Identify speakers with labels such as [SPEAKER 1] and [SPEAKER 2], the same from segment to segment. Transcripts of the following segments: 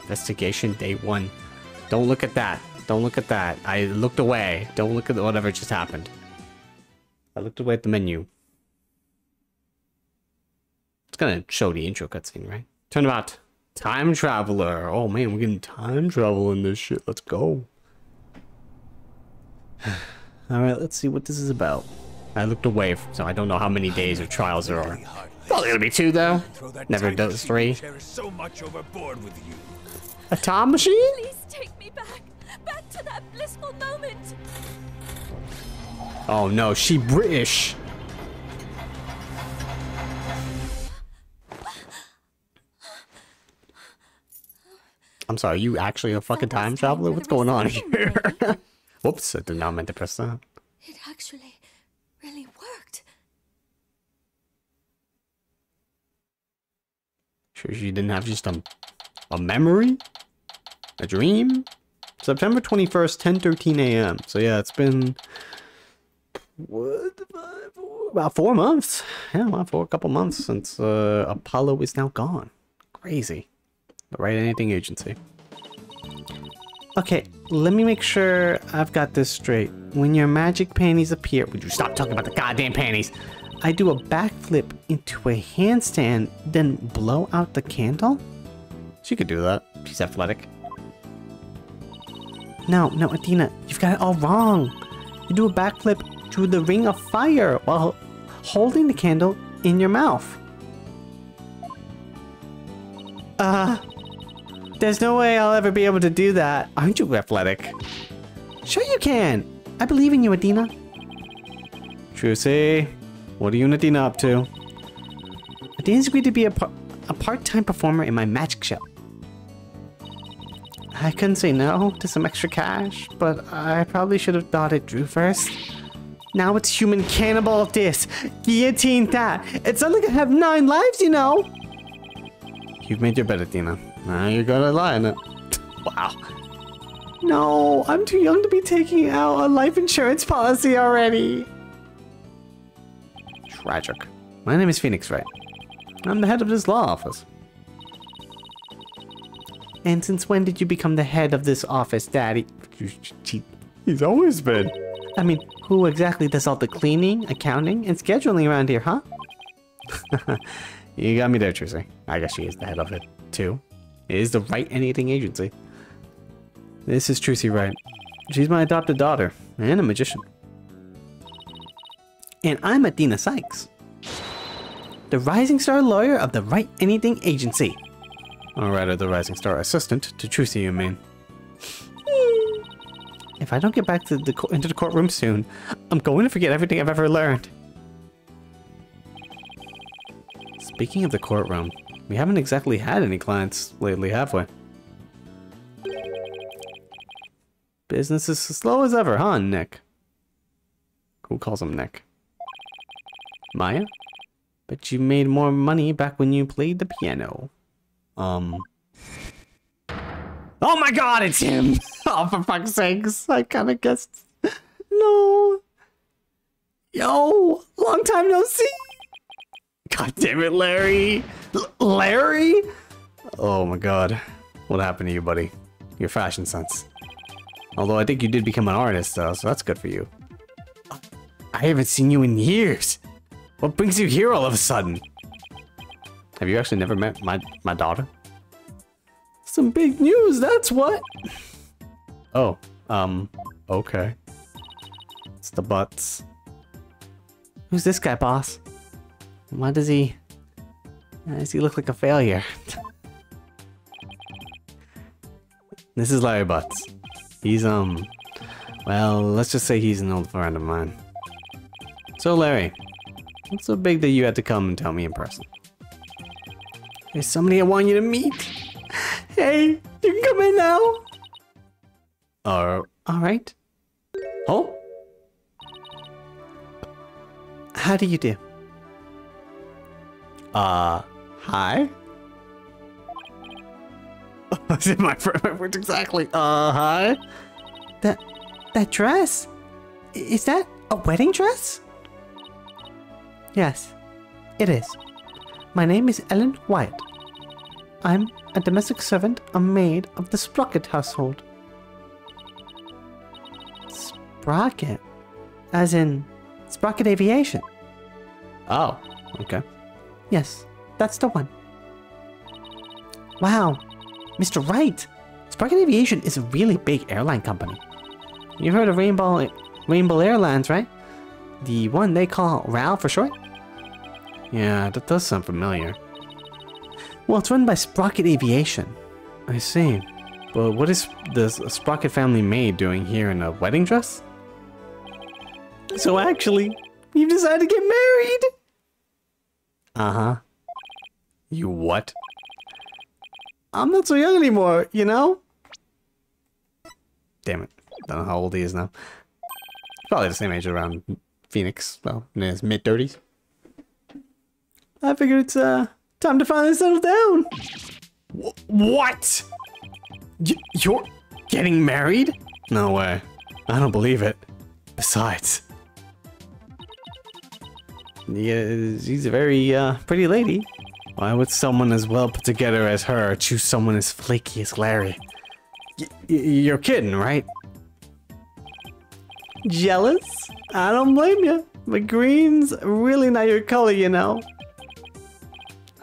[SPEAKER 1] Investigation day 1. Don't look at that. Don't look at that. I looked away. Don't look at whatever just happened. I looked away at the menu. It's gonna show the intro cutscene, right? Turnabout. Time traveler. Oh man, we're getting time travel in this shit. Let's go. Alright, let's see what this is about. I looked away, so I don't know how many days of trials there are. Probably gonna be 2 though. Never does 3.
[SPEAKER 2] So much overboard with you.
[SPEAKER 1] A time machine?
[SPEAKER 3] Please take me back to that blissful moment.
[SPEAKER 1] Oh no, she British. I'm sorry, you actually a fucking time traveler? What's going on here? Whoops, I did not mean to press that.
[SPEAKER 3] It actually really worked.
[SPEAKER 1] Sure she didn't have just a memory? A dream? September 21st, 10:13 a.m. So yeah, it's been about 4 months. Yeah, about a couple months since Apollo is now gone. Crazy. The Right Anything Agency. Okay, let me make sure I've got this straight. When your magic panties appear, would you stop talking about the goddamn panties? I do a backflip into a handstand, then blow out the candle? She could do that. She's athletic. No, Adina, you've got it all wrong. You do a backflip through the ring of fire while holding the candle in your mouth. There's no way I'll ever be able to do that. Aren't you athletic? Sure you can. I believe in you, Adina. Trucy, what are you and Adina up to? Adina's agreed to be a part-time performer in my magic show. I couldn't say no to some extra cash, but I probably should have thought it through first. Now it's human cannibal this, guillotine that. It's only gonna have 9 lives, you know. You've made your bed, Adina. Now you're gonna lie in it. Wow. No, I'm too young to be taking out a life insurance policy already. Tragic. My name is Phoenix Wright. I'm the head of this law office. And since when did you become the head of this office, Daddy? He's always been. I mean, who exactly does all the cleaning, accounting, and scheduling around here, huh? You got me there, Trucy. I guess she is the head of it, too. It is the Right Anything Agency. This is Trucy Wright. She's my adopted daughter, and a magician. And I'm Adina Sykes, the Rising Star lawyer of the Right Anything Agency. Or rather, the Rising Star assistant to Trucy, you mean. If I don't get back to into the courtroom soon, I'm going to forget everything I've ever learned. Speaking of the courtroom, we haven't exactly had any clients lately, have we? Business is as slow as ever, huh, Nick? Who calls him Nick? Maya? Bet you made more money back when you played the piano. Oh my god, it's him! Oh, for fuck's sakes, I kinda guessed. No. Yo, long time no see. God damn it, Larry. Larry? Oh my god. What happened to you, buddy? Your fashion sense. Although I think you did become an artist, though, so that's good for you. I haven't seen you in years. What brings you here all of a sudden? Have you actually never met my daughter? Some big news, that's what. Oh, okay. It's the butts. Who's this guy, boss? Why does he look like a failure? This is Larry Butts. He's, well, let's just say he's an old friend of mine. So, Larry, what's so big that you had to come and tell me in person? There's somebody I want you to meet. Hey, you can come in now. Alright. Oh? How do you do? Hi? Is it my words exactly? Hi? That dress? Is that a wedding dress? Yes, it is. My name is Ellen Wyatt. I'm a domestic servant, a maid of the Sprocket household. Sprocket? As in Sprocket Aviation? Oh, okay. Yes, that's the one. Wow, Mr. Wright! Sprocket Aviation is a really big airline company. You've heard of Rainbow Airlines, right? The one they call RAL for short? Yeah, that does sound familiar. Well, it's run by Sprocket Aviation. I see. But what is the Sprocket family maid doing here in a wedding dress? So actually, you've decided to get married? Uh-huh. You what? I'm not so young anymore, you know? Damn it. Don't know how old he is now. Probably the same age around Phoenix. Well, in his mid-30s. I figured it's time to finally settle down. What? You're getting married? No way. I don't believe it. Besides, yeah, she's a very pretty lady. Why would someone as well put together as her choose someone as flaky as Larry? You're kidding, right? Jealous? I don't blame you. But green's really not your color, you know.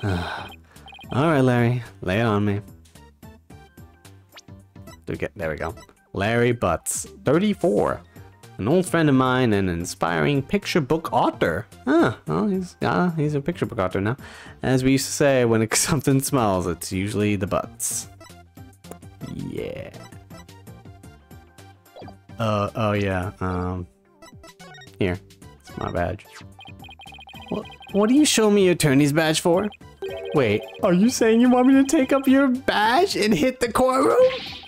[SPEAKER 1] Alright, Larry. Lay it on me. There we go. Larry Butts, 34. An old friend of mine and an inspiring picture book author. Well, he's a picture book author now. As we used to say, when something smells, it's usually the butts. Yeah. Oh yeah. Here. It's my badge. What do you show me your attorney's badge for? Wait, are you saying you want me to take up your badge and hit the courtroom?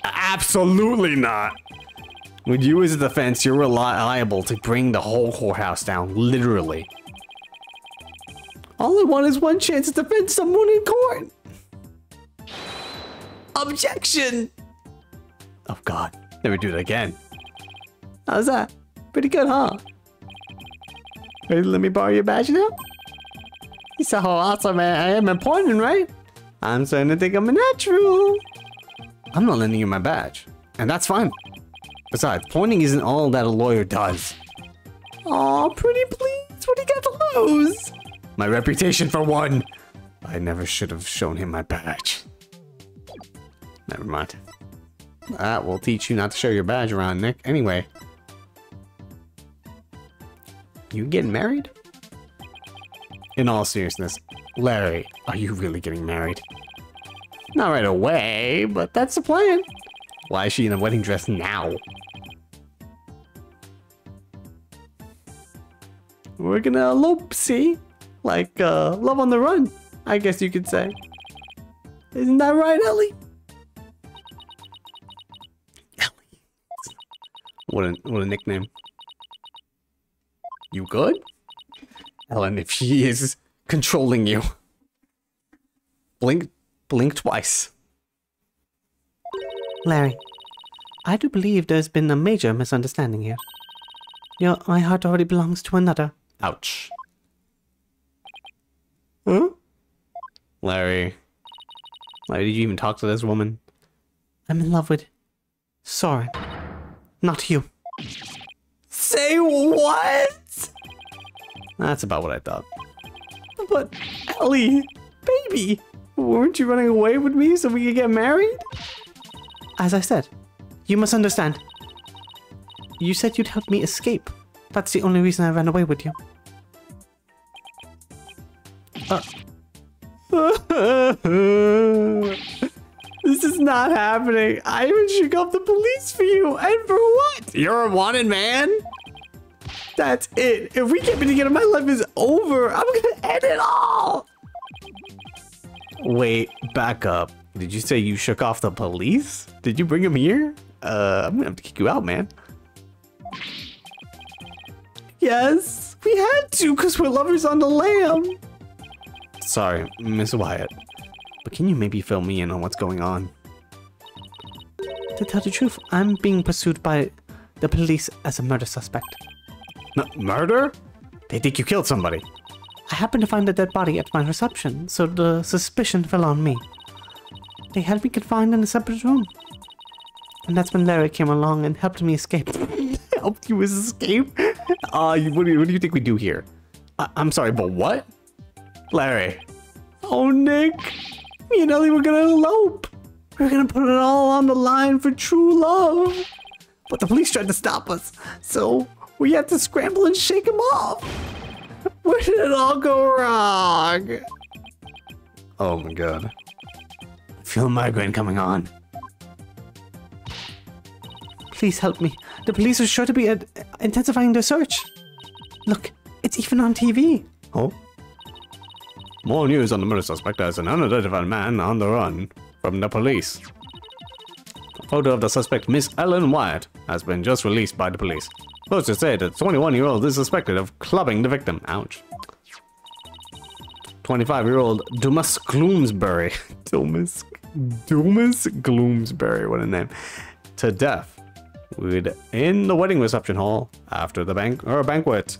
[SPEAKER 1] Absolutely not. With you as a defense, you're liable to bring the whole courthouse down, literally. All I want is one chance to defend someone in court. Objection! Oh God, never do it again. How's that? Pretty good, huh? Ready to let me borrow your badge now? You saw how awesome I am at pointing, right? I'm starting to think I'm a natural. I'm not lending you my badge, and that's fine. Besides, pointing isn't all that a lawyer does. Aw, pretty please, what do you got to lose? My reputation for one. I never should have shown him my badge. Never mind. That will teach you not to show your badge around, Nick. Anyway. You getting married? In all seriousness, Larry, are you really getting married? Not right away, but that's the plan. Why is she in a wedding dress now? We're gonna elope, see? Like, love on the run, I guess you could say. Isn't that right, Ellie? Ellie. What a nickname. You good? Ellen, if she is controlling you. Blink twice. Larry, I do believe there's been a major misunderstanding here. My heart already belongs to another. Ouch. Huh? Larry, did you even talk to this woman? I'm in love with Soren, not you. Say what? That's about what I thought. But, Ellie, baby, weren't you running away with me so we could get married? As I said, you must understand. You said you'd help me escape. That's the only reason I ran away with you. This is not happening. I even shook off the police for you. And for what? You're a wanted man? That's it. If we can't be together, my life is over. I'm gonna end it all. Wait, back up. Did you say you shook off the police? Did you bring him here? I'm gonna have to kick you out, man. Yes, we had to because we're lovers on the lam. Sorry, Miss Wyatt. But can you maybe fill me in on what's going on? To tell the truth, I'm being pursued by the police as a murder suspect. Murder? They think you killed somebody. I happened to find a dead body at my reception, so the suspicion fell on me. They had me confined in a separate room. And that's when Larry came along and helped me escape. Helped you escape? What do you think we do here? I'm sorry, but what? Larry. Oh, Nick. Me and Ellie were gonna elope. We were gonna put it all on the line for true love. But the police tried to stop us. So we had to scramble and shake them off. Where did it all go wrong? Oh my god. I feel a migraine coming on. Please help me. The police are sure to be intensifying their search. Look, it's even on TV. Oh? More news on the murder suspect as an unidentified man on the run from the police. A photo of the suspect, Miss Ellen Wyatt, has been just released by the police. Sources say that 21-year-old is suspected of clubbing the victim. Ouch. 25-year-old Dumas Gloomsbury. Dumas Gloomsbury, what a name. To death in the wedding reception hall after the banquet.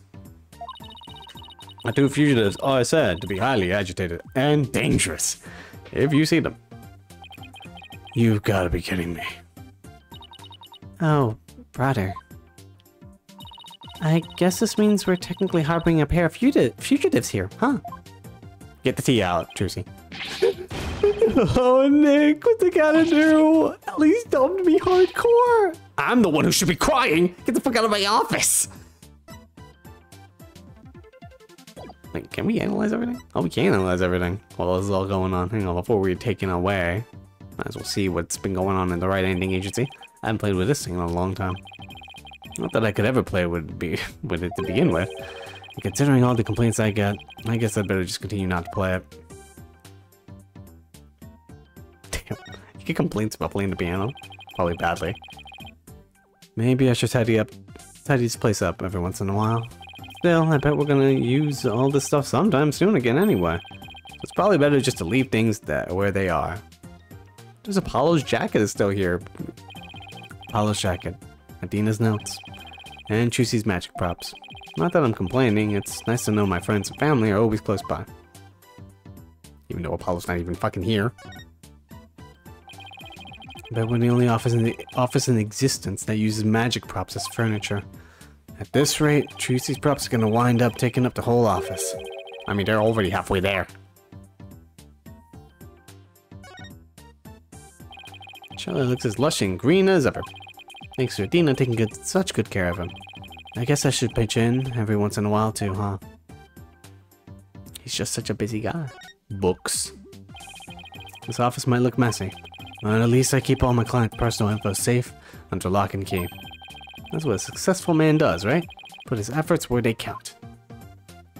[SPEAKER 1] The two fugitives are said to be highly agitated and dangerous. If you see them, you've got to be kidding me. Oh, brother. I guess this means we're technically harboring a pair of fugitives here, huh? Get the tea out, Trucy. Oh, Nick, what's I gotta do? At least dumped me hardcore. I'm the one who should be crying. Get the fuck out of my office. Wait, can we analyze everything? Oh, we can analyze everything. Well, this is all going on. Hang on, before we're taken away, might as well see what's been going on in the Right Ending Agency. I haven't played with this thing in a long time. Not that I could ever play with it to begin with. And considering all the complaints I get, I guess I'd better just continue not to play it. Damn, you get complaints about playing the piano? Probably badly. Maybe I should tidy this place up every once in a while. Still, I bet we're gonna use all this stuff sometime soon again anyway. So it's probably better just to leave things where they are. There's Apollo's jacket is still here. Apollo's jacket, Adina's notes, and Chusi's magic props. Not that I'm complaining, it's nice to know my friends and family are always close by. Even though Apollo's not even fucking here. But we're the only office in existence that uses magic props as furniture. At this rate, Tracy's props are gonna wind up taking up the whole office. I mean, they're already halfway there. Charlie looks as lush and green as ever. Thanks to Adina taking such good care of him. I guess I should pitch in every once in a while too, huh? He's just such a busy guy. Books. This office might look messy, but at least I keep all my client personal info safe under lock and key. That's what a successful man does, right? Put his efforts where they count.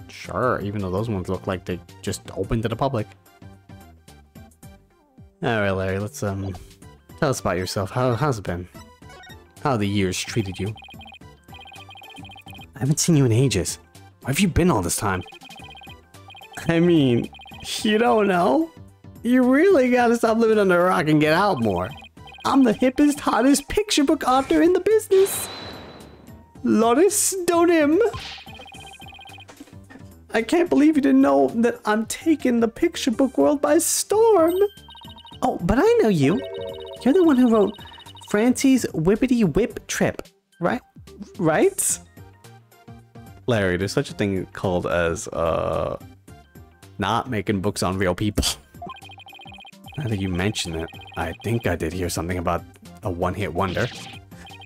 [SPEAKER 1] Sure, even though those ones look like they just open to the public. Alright, Larry, let's tell us about yourself. How's it been? How have the years treated you? I haven't seen you in ages. Where have you been all this time? I mean, you don't know? You really gotta stop living under a rock and get out more. I'm the hippest, hottest picture book author in the business. Lotus Donim. I can't believe you didn't know that I'm taking the picture book world by storm. Oh, but I know you. You're the one who wrote Francie's Whippity Whip Trip, right? Right? Larry, there's such a thing called as, not making books on real people. Now that you mention it, I think I did hear something about a one-hit wonder.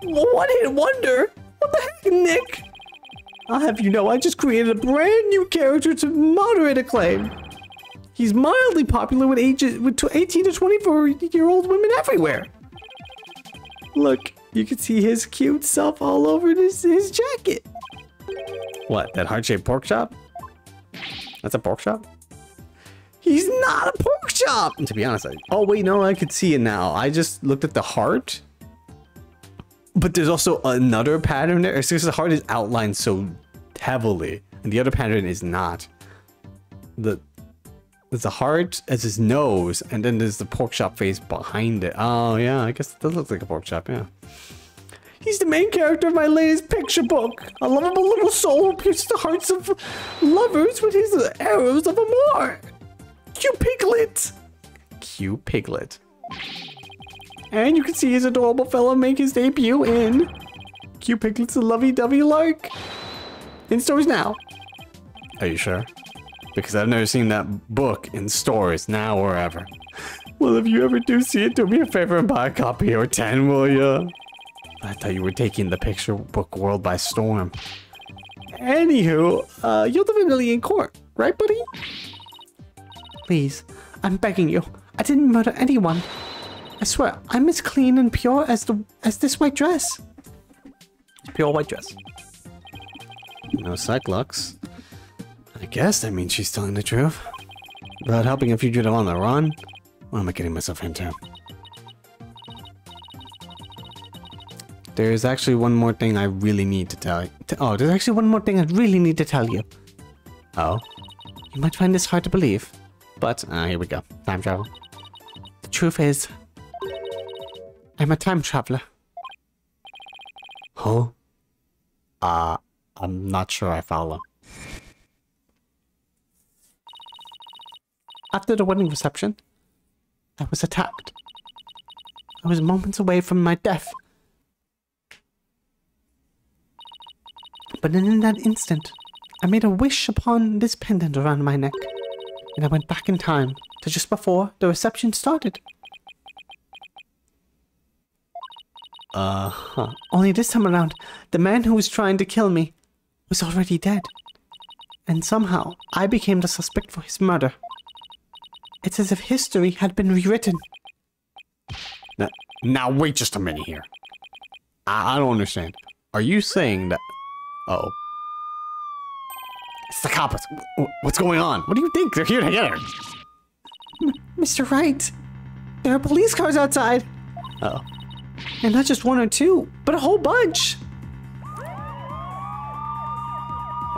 [SPEAKER 1] One-hit wonder? What the heck, Nick? I'll have you know I just created a brand new character to moderate acclaim. He's mildly popular with 18 to 24-year-old women everywhere. Look, you can see his cute self all over his jacket. What, that heart-shaped pork chop? That's a pork chop? He's not a pork chop! To be honest, oh wait, no, I could see it now. I just looked at the heart. But there's also another pattern there. It's just the heart is outlined so heavily, and the other pattern is not. There's the heart as his nose, and then there's the pork chop face behind it. Oh yeah, I guess it does look like a pork chop, yeah. He's the main character of my latest picture book. A lovable little soul pierces the hearts of lovers with his arrows of amour. Cute Piglet. Cute Piglet. And you can see his adorable fellow make his debut in Cute Piglets and Lovey-Dovey Lark. In stores now. Are you sure? Because I've never seen that book in stores now or ever. Well, if you ever do see it, do me a favor and buy a copy or 10, will ya? I thought you were taking the picture book world by storm. Anywho, you're definitely in court, right, buddy? Please, I'm begging you. I didn't murder anyone. I swear, I'm as clean and pure as this white dress. Pure white dress. No Cyclops. I guess that means she's telling the truth. About helping a fugitive on the run? What am I getting myself into? There's actually one more thing I really need to tell you. Oh, there's actually one more thing I really need to tell you. Oh? You might find this hard to believe. But, here we go. Time travel. The truth is, I'm a time traveler. Huh? I'm not sure I follow. After the wedding reception, I was attacked. I was moments away from my death. But in that instant, I made a wish upon this pendant around my neck, and I went back in time to just before the reception started. Only this time around, the man who was trying to kill me was already dead. And somehow, I became the suspect for his murder. It's as if history had been rewritten. Now wait just a minute here. I don't understand. Are you saying that... Uh-oh. It's the cops. What's going on? What do you think? They're here together. Mr. Wright, there are police cars outside. Uh-oh. And not just one or two, but a whole bunch.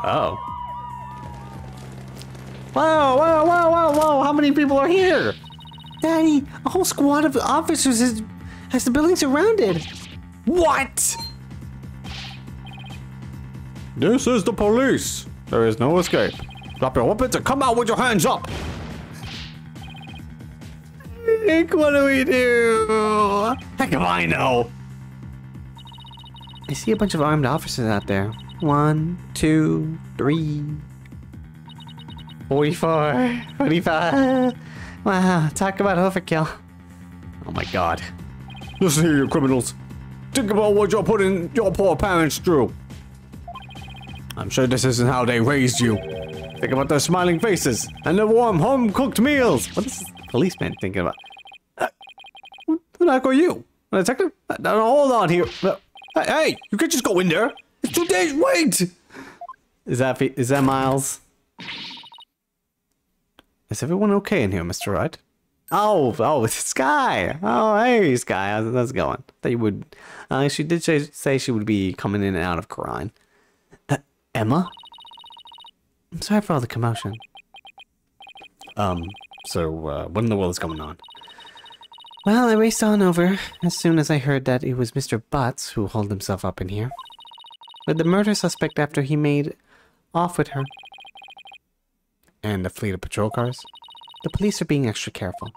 [SPEAKER 1] Oh. Whoa, whoa, whoa, whoa, whoa. How many people are here? Daddy, a whole squad of officers has the building surrounded. What? This is the police. There is no escape. Drop your weapons and come out with your hands up. Nick, what do we do? Heck if I know. I see a bunch of armed officers out there. 1, 2, 3, 44, 45. Wow, talk about overkill. Oh my god. Listen here, you criminals. Think about what you're putting your poor parents through. I'm sure this isn't how they raised you. Think about their smiling faces and their warm, home-cooked meals. What is this policeman thinking about? Who the heck are you? A detective? No, hold on here. Hey, you can't just go in there. It's 2 days. Wait. Is that Miles? Is everyone okay in here, Mr. Wright? Oh, it's Sky. Oh, hey, Sky. How's it going? Thought you would. She did say she would be coming in and out of Quran. Emma? I'm sorry for all the commotion. So, what in the world is going on? Well, I raced on over as soon as I heard that it was Mr. Butts who holed himself up in here. With the murder suspect after he made off with her. And the fleet of patrol cars. The police are being extra careful.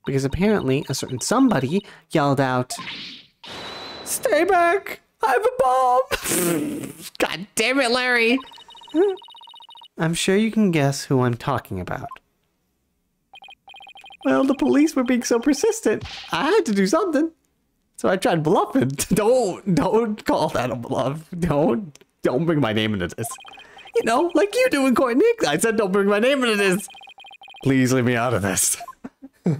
[SPEAKER 1] Because apparently a certain somebody yelled out, "Stay back! I have a bomb!" God damn it, Larry! I'm sure you can guess who I'm talking about. Well, the police were being so persistent. I had to do something. So I tried bluffing. Don't call that a bluff. Don't bring my name into this. You know, like you do in court, Nick. I said don't bring my name into this. Please leave me out of this. Well,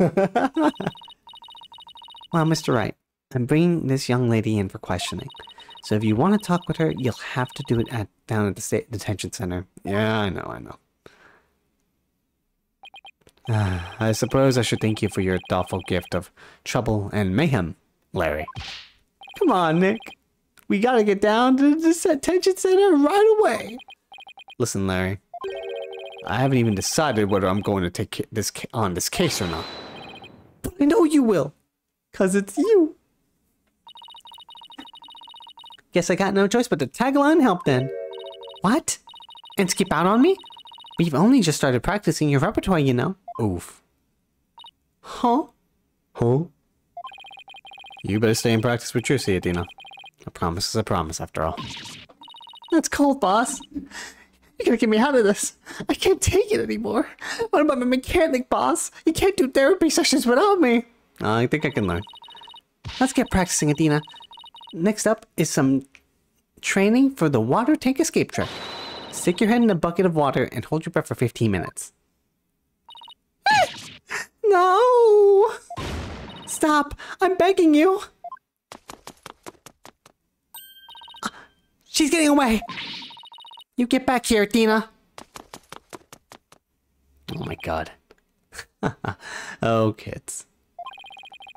[SPEAKER 1] Mr. Wright, I'm bringing this young lady in for questioning. So if you want to talk with her, you'll have to do it down at the state detention center. Yeah, I know. I suppose I should thank you for your thoughtful gift of trouble and mayhem, Larry. Come on, Nick. We gotta get down to the detention center right away. Listen, Larry. I haven't even decided whether I'm going to take this case or not. But I know you will. 'Cause it's you. Guess I got no choice but to tag along and help then. What? And skip out on me? We've only just started practicing your repertoire, you know. Oof. Huh? Huh? You better stay in practice with Trucy, Adina. A promise is a promise, after all. That's cold, boss. You gotta get me out of this. I can't take it anymore. What about my mechanic, boss? You can't do therapy sessions without me. I think I can learn. Let's get practicing, Adina. Next up is some training for the water tank escape trick. Stick your head in a bucket of water and hold your breath for 15 minutes. No! Stop! I'm begging you! She's getting away! You get back here, Dina! Oh my god. Oh, kids.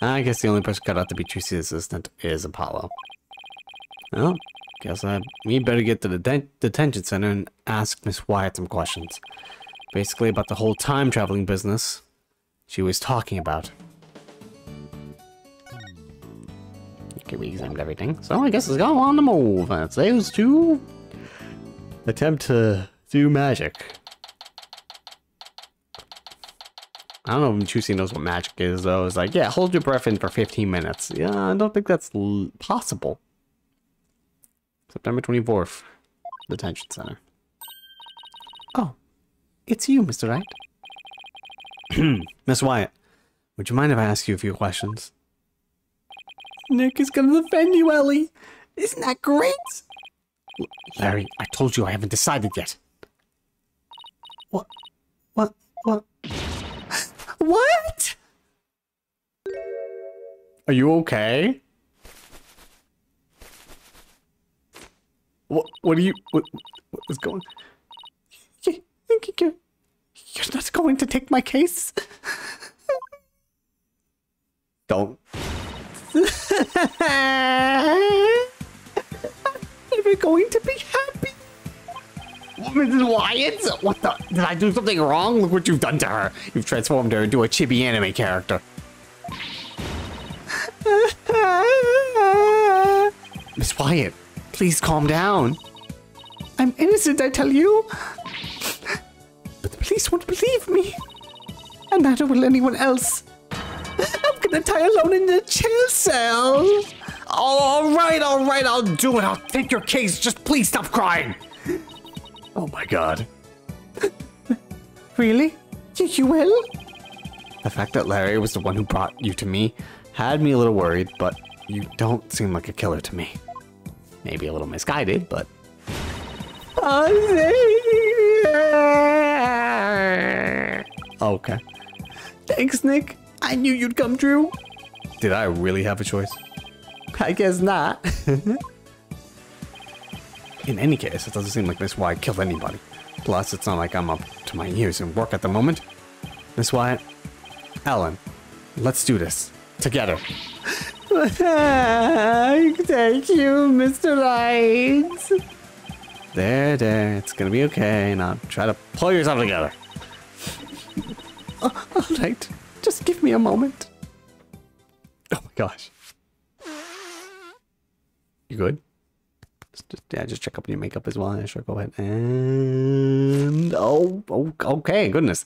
[SPEAKER 1] I guess the only person cut out to be Trucy's assistant is Apollo. Well, guess we better get to the detention center and ask Miss Wyatt some questions. Basically about the whole time traveling business she was talking about. Okay, we examined everything, so I guess let's go on the move. It says to attempt to do magic. I don't know if Trucy knows what magic is, though. It's like, yeah, hold your breath in for 15 minutes. Yeah, I don't think that's possible. September 24th, detention center. Oh, it's you, Mr. Wright. Miss Wyatt, would you mind if I ask you a few questions? Nick is gonna defend you, Ellie. Isn't that great? Larry, I told you I haven't decided yet. What? What? Are you okay? What are you... What's going... You're not going to take my case? Don't. I'm never going to be happy. Mrs. Wyatt? What the? Did I do something wrong? Look what you've done to her. You've transformed her into a chibi anime character. Miss Wyatt, please calm down. I'm innocent, I tell you. But the police won't believe me. And neither will anyone else. I'm gonna die alone in the jail cell. All right, I'll do it. I'll take your case. Just please stop crying. Oh my god. Really? You will? The fact that Larry was the one who brought you to me had me a little worried, but you don't seem like a killer to me. Maybe a little misguided, but... Okay. Thanks, Nick. I knew you'd come true. Did I really have a choice? I guess not. In any case, it doesn't seem like Miss Wyatt killed anybody. Plus, it's not like I'm up to my ears in work at the moment. Miss Wyatt, Ellen, let's do this. Together. Thank you, Mr. Wright. There. It's gonna be okay. Now try to pull yourself together. Alright. Just give me a moment. Oh my gosh. You good? Just check up your makeup as well. Yeah, sure, go ahead. And okay, goodness.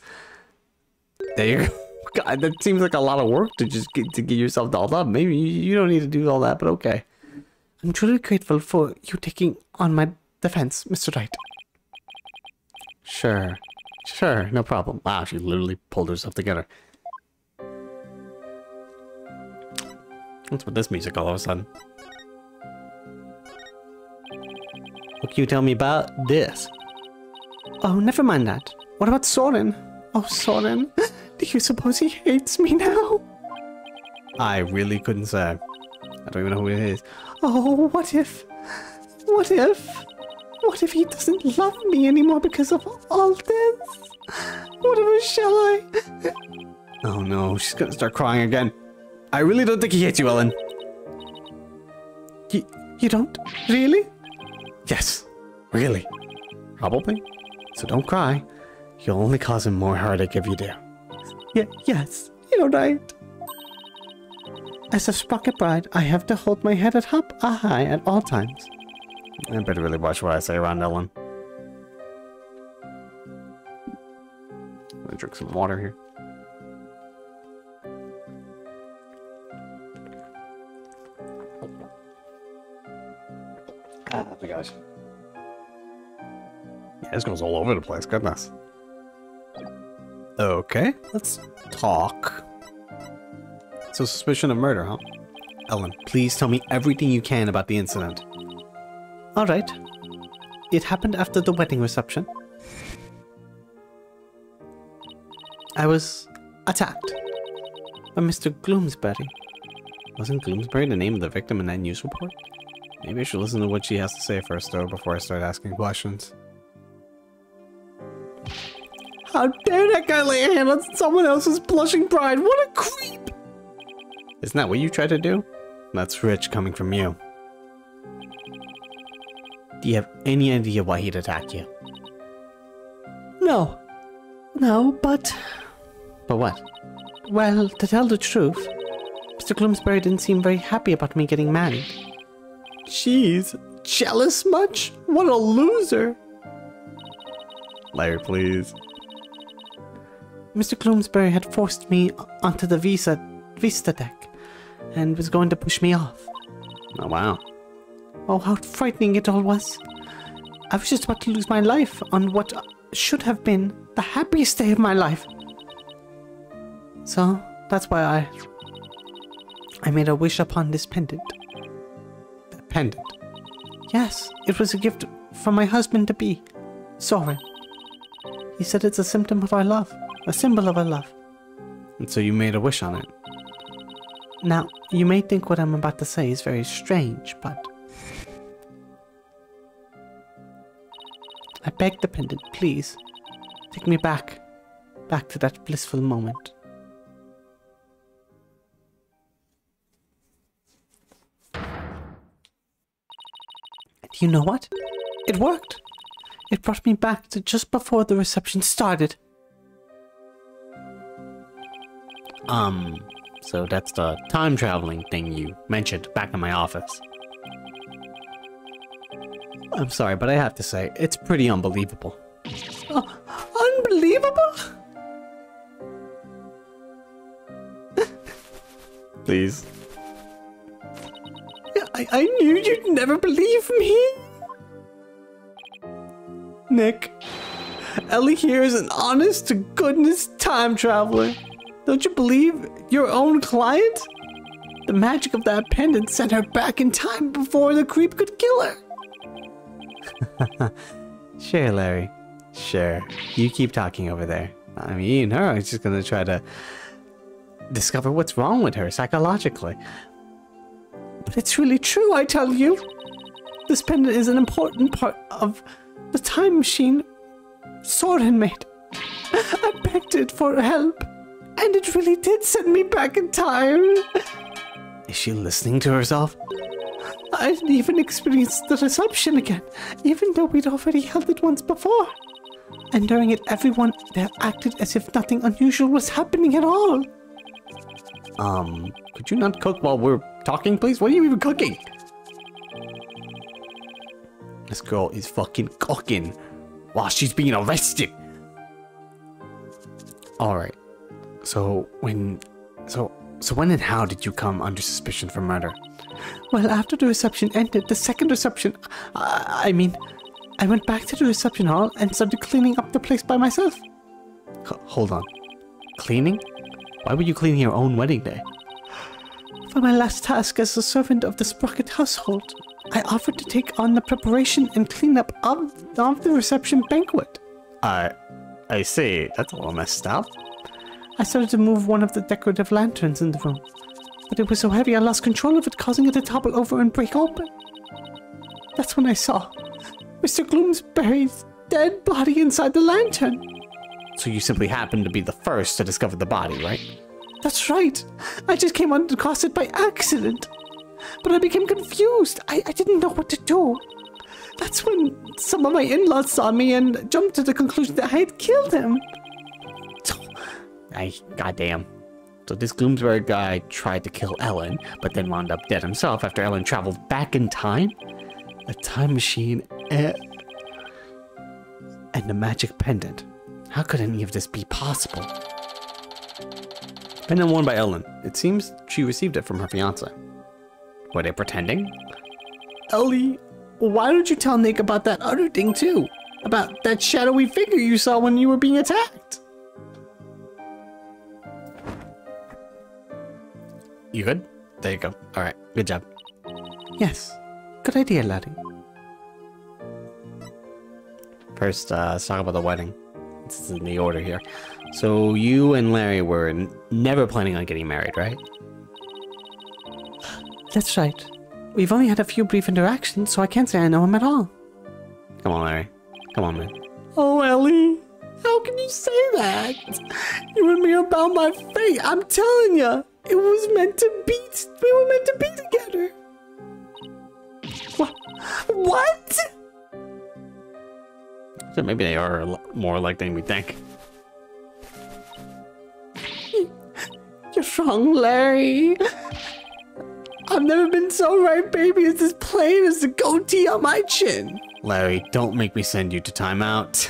[SPEAKER 1] There you go. God, that seems like a lot of work to just get yourself dolled up. Maybe you don't need to do all that, but okay. I'm truly grateful for you taking on my defense, Mr. Wright. Sure, no problem. Wow, she literally pulled herself together. What's with this music all of a sudden? What can you tell me about this? Oh, never mind that. What about Soren? Oh, Soren, do you suppose he hates me now? I really couldn't say. I don't even know who it is. Oh, what if he doesn't love me anymore because of all this? Whatever shall I? Oh no, she's gonna start crying again. I really don't think he hates you, Ellen. You don't? Really? Yes, really. Probably. So don't cry. You'll only cause him more heartache if you do. Yes, you're right. As a Sprocket Bride, I have to hold my head up high at all times. I better really watch what I say around Ellen. I'm gonna drink some water here. Oh my gosh. Yeah, this goes all over the place, goodness. Okay, let's talk. So suspicion of murder, huh? Ellen, please tell me everything you can about the incident. Alright. It happened after the wedding reception. I was attacked by Mr. Gloomsbury. Wasn't Gloomsbury the name of the victim in that news report? Maybe I should listen to what she has to say first, though, before I start asking questions. How dare that guy lay a hand on someone else's blushing bride? What a creep! Isn't that what you tried to do? That's rich coming from you. Do you have any idea why he'd attack you? No. No, but... But what? Well, to tell the truth, Mr. Gloomsbury didn't seem very happy about me getting married. Jeez, jealous much? What a loser! Larry, please. Mr. Gloomsbury had forced me onto the Vista deck and was going to push me off. Oh, wow. Oh, how frightening it all was. I was just about to lose my life on what should have been the happiest day of my life. So, that's why I made a wish upon this pendant. That pendant? Yes, it was a gift from my husband-to-be, Soren. He said it's a symptom of our love, a symbol of our love. And so you made a wish on it. Now, you may think what I'm about to say is very strange, but... I beg the pendant, please. Take me back to that blissful moment. You know what? It worked. It brought me back to just before the reception started. So that's the time traveling thing you mentioned back in my office. I'm sorry, but I have to say, it's pretty unbelievable. Unbelievable? Please. I knew you'd never believe me. Nick, Ellie here is an honest-to-goodness time traveler. Don't you believe your own client? The magic of that pendant sent her back in time before the creep could kill her. Sure, Larry. Sure. You keep talking over there. I mean, you and her are just gonna try to discover what's wrong with her psychologically. But it's really true, I tell you. This pendant is an important part of the time machine Soren made. I begged it for help, and it really did send me back in time. Is she listening to herself? I'd even experienced the reception again, even though we'd already held it once before. And during it, everyone there acted as if nothing unusual was happening at all. Could you not cook while we're talking, please? What are you even cooking? This girl is fucking cooking while she's being arrested. Alright. So when and how did you come under suspicion for murder? Well, after the reception ended, the second reception, I went back to the reception hall and started cleaning up the place by myself. Hold on. Cleaning? Why were you cleaning your own wedding day? For my last task as a servant of the Sprocket household, I offered to take on the preparation and cleanup of the reception banquet. I see. That's a little messed up. I started to move one of the decorative lanterns in the room, but it was so heavy I lost control of it, causing it to topple over and break open. That's when I saw Mr. Gloomsbury's dead body inside the lantern. So you simply happened to be the first to discover the body, right? That's right. I just came across it by accident. But I became confused. I didn't know what to do. That's when some of my in-laws saw me and jumped to the conclusion that I had killed him. Goddamn. So this Gloomsbury guy tried to kill Ellen, but then wound up dead himself after Ellen traveled back in time? A time machine and a magic pendant. How could any of this be possible? Pendant worn by Ellen. It seems she received it from her fiancé. Were they pretending? Ellie, why don't you tell Nick about that other thing too? About that shadowy figure you saw when you were being attacked? You good? There you go. Alright, good job. Yes, good idea, laddie. First, let's talk about the wedding. This is in the order here. So you and Larry were never planning on getting married, right? That's right. We've only had a few brief interactions, so I can't say I know him at all. Come on, Larry. Come on, man. Oh, Ellie. How can you say that? You and me are bound by fate. I'm telling you. It was meant to be. We were meant to be together. What? So maybe they are a lot more alike than we think. You're wrong, Larry. I've never been so right, baby. It's as plain as the goatee on my chin. Larry, don't make me send you to timeout.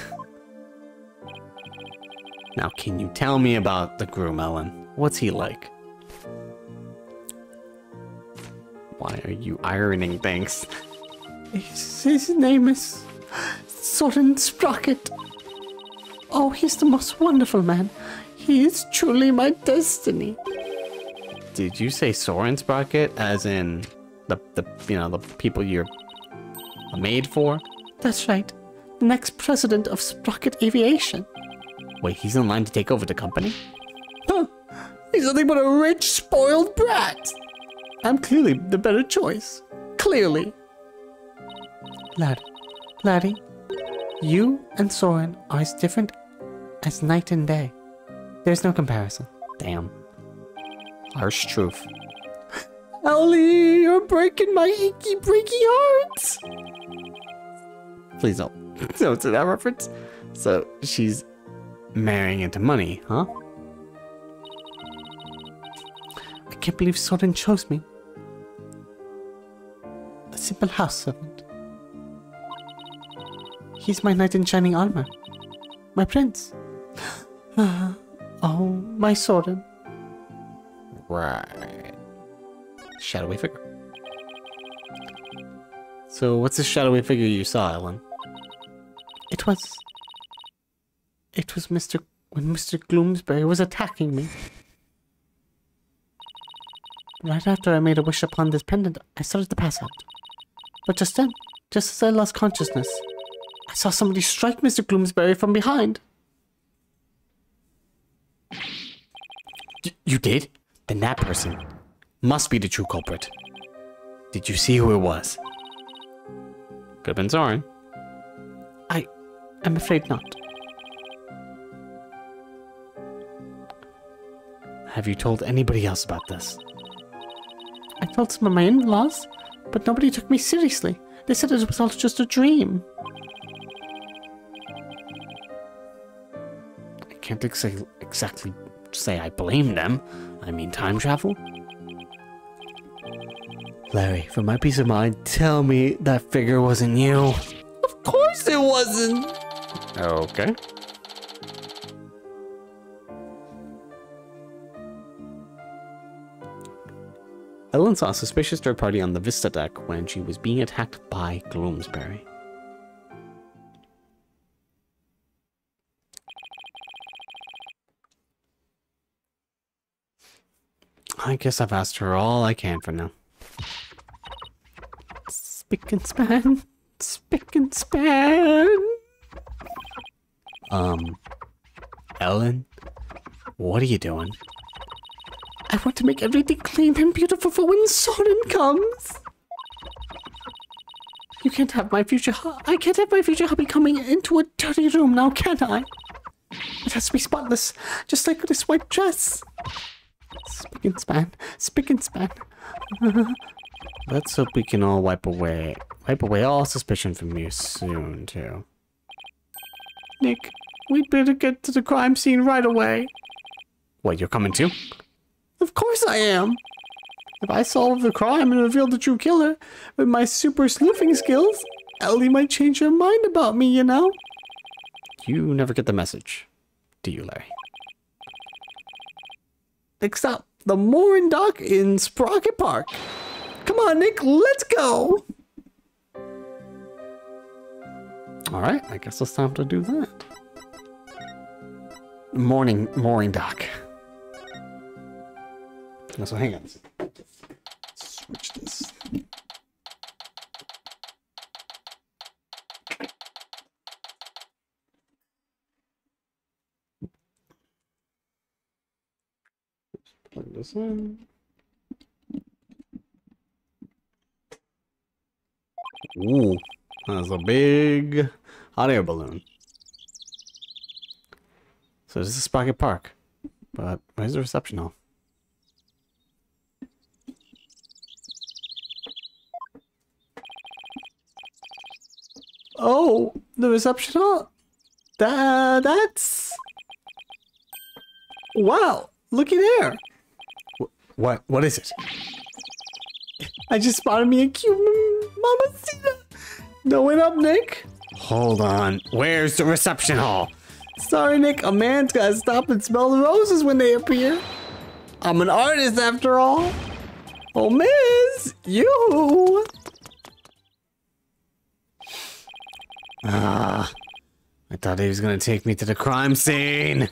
[SPEAKER 1] Now, can you tell me about the groom, Ellen? What's he like? Why are you ironing things? His name is Soren Sprocket. Oh, he's the most wonderful man. He is truly my destiny. Did you say Soren Sprocket, as in the people you're made for? That's right. The next president of Sprocket Aviation. Wait, he's in line to take over the company? Huh. He's nothing but a rich, spoiled brat. I'm clearly the better choice. Clearly. Laddie, you and Soren are as different as night and day. There's no comparison. Damn. Harsh truth. Ellie, you're breaking my achy breaky heart. Please don't say that reference. So she's marrying into money, huh? I can't believe Soren chose me. A simple house servant. He's my knight in shining armor. My prince. Oh, my Soren. Right. Shadowy figure. So what's the shadowy figure you saw, Ellen? It was when Mr. Gloomsbury was attacking me. Right after I made a wish upon this pendant, I started to pass out. But just then, just as I lost consciousness, I saw somebody strike Mr. Gloomsbury from behind. You did? Then that person must be the true culprit. Did you see who it was? Could have been Soren. I'm afraid not. Have you told anybody else about this? I told some of my in-laws, but nobody took me seriously. They said it was all just a dream. I can't exactly say I blame them. I mean, time travel? Larry, for my peace of mind, tell me that figure wasn't you. Of course it wasn't! Okay. Ellen saw a suspicious third party on the Vista deck when she was being attacked by Gloomsbury. I guess I've asked her all I can for now. Spick and span. Spick and span. Ellen? What are you doing? I want to make everything clean and beautiful for when Soren comes. You can't have my future I can't have my future hubby coming into a dirty room now, can I? It has to be spotless, just like this white dress. Spick and span. Spick and span. Let's hope we can all wipe away all suspicion from you soon, too. Nick, we'd better get to the crime scene right away. What, you're coming too? Of course I am. If I solve the crime and reveal the true killer with my super sleuthing skills, Ellie might change her mind about me, you know? You never get the message, do you, Larry? Next up, the mooring dock in Sprocket Park. Come on, Nick, let's go. All right, I guess it's time to do that. Morning dock. So hang on. Switch this. Plug this in. Ooh, that's a big hot air balloon. So this is Sprocket Park, but where's the reception hall? Oh, the reception hall. That's wow. Looky there. What is it? I just spotted me a cute mamacita. Going up, Nick. Hold on. Where's the reception hall? Sorry, Nick. A man's gotta stop and smell the roses when they appear. I'm an artist after all. Oh, miss. You. Ah. I thought he was gonna take me to the crime scene.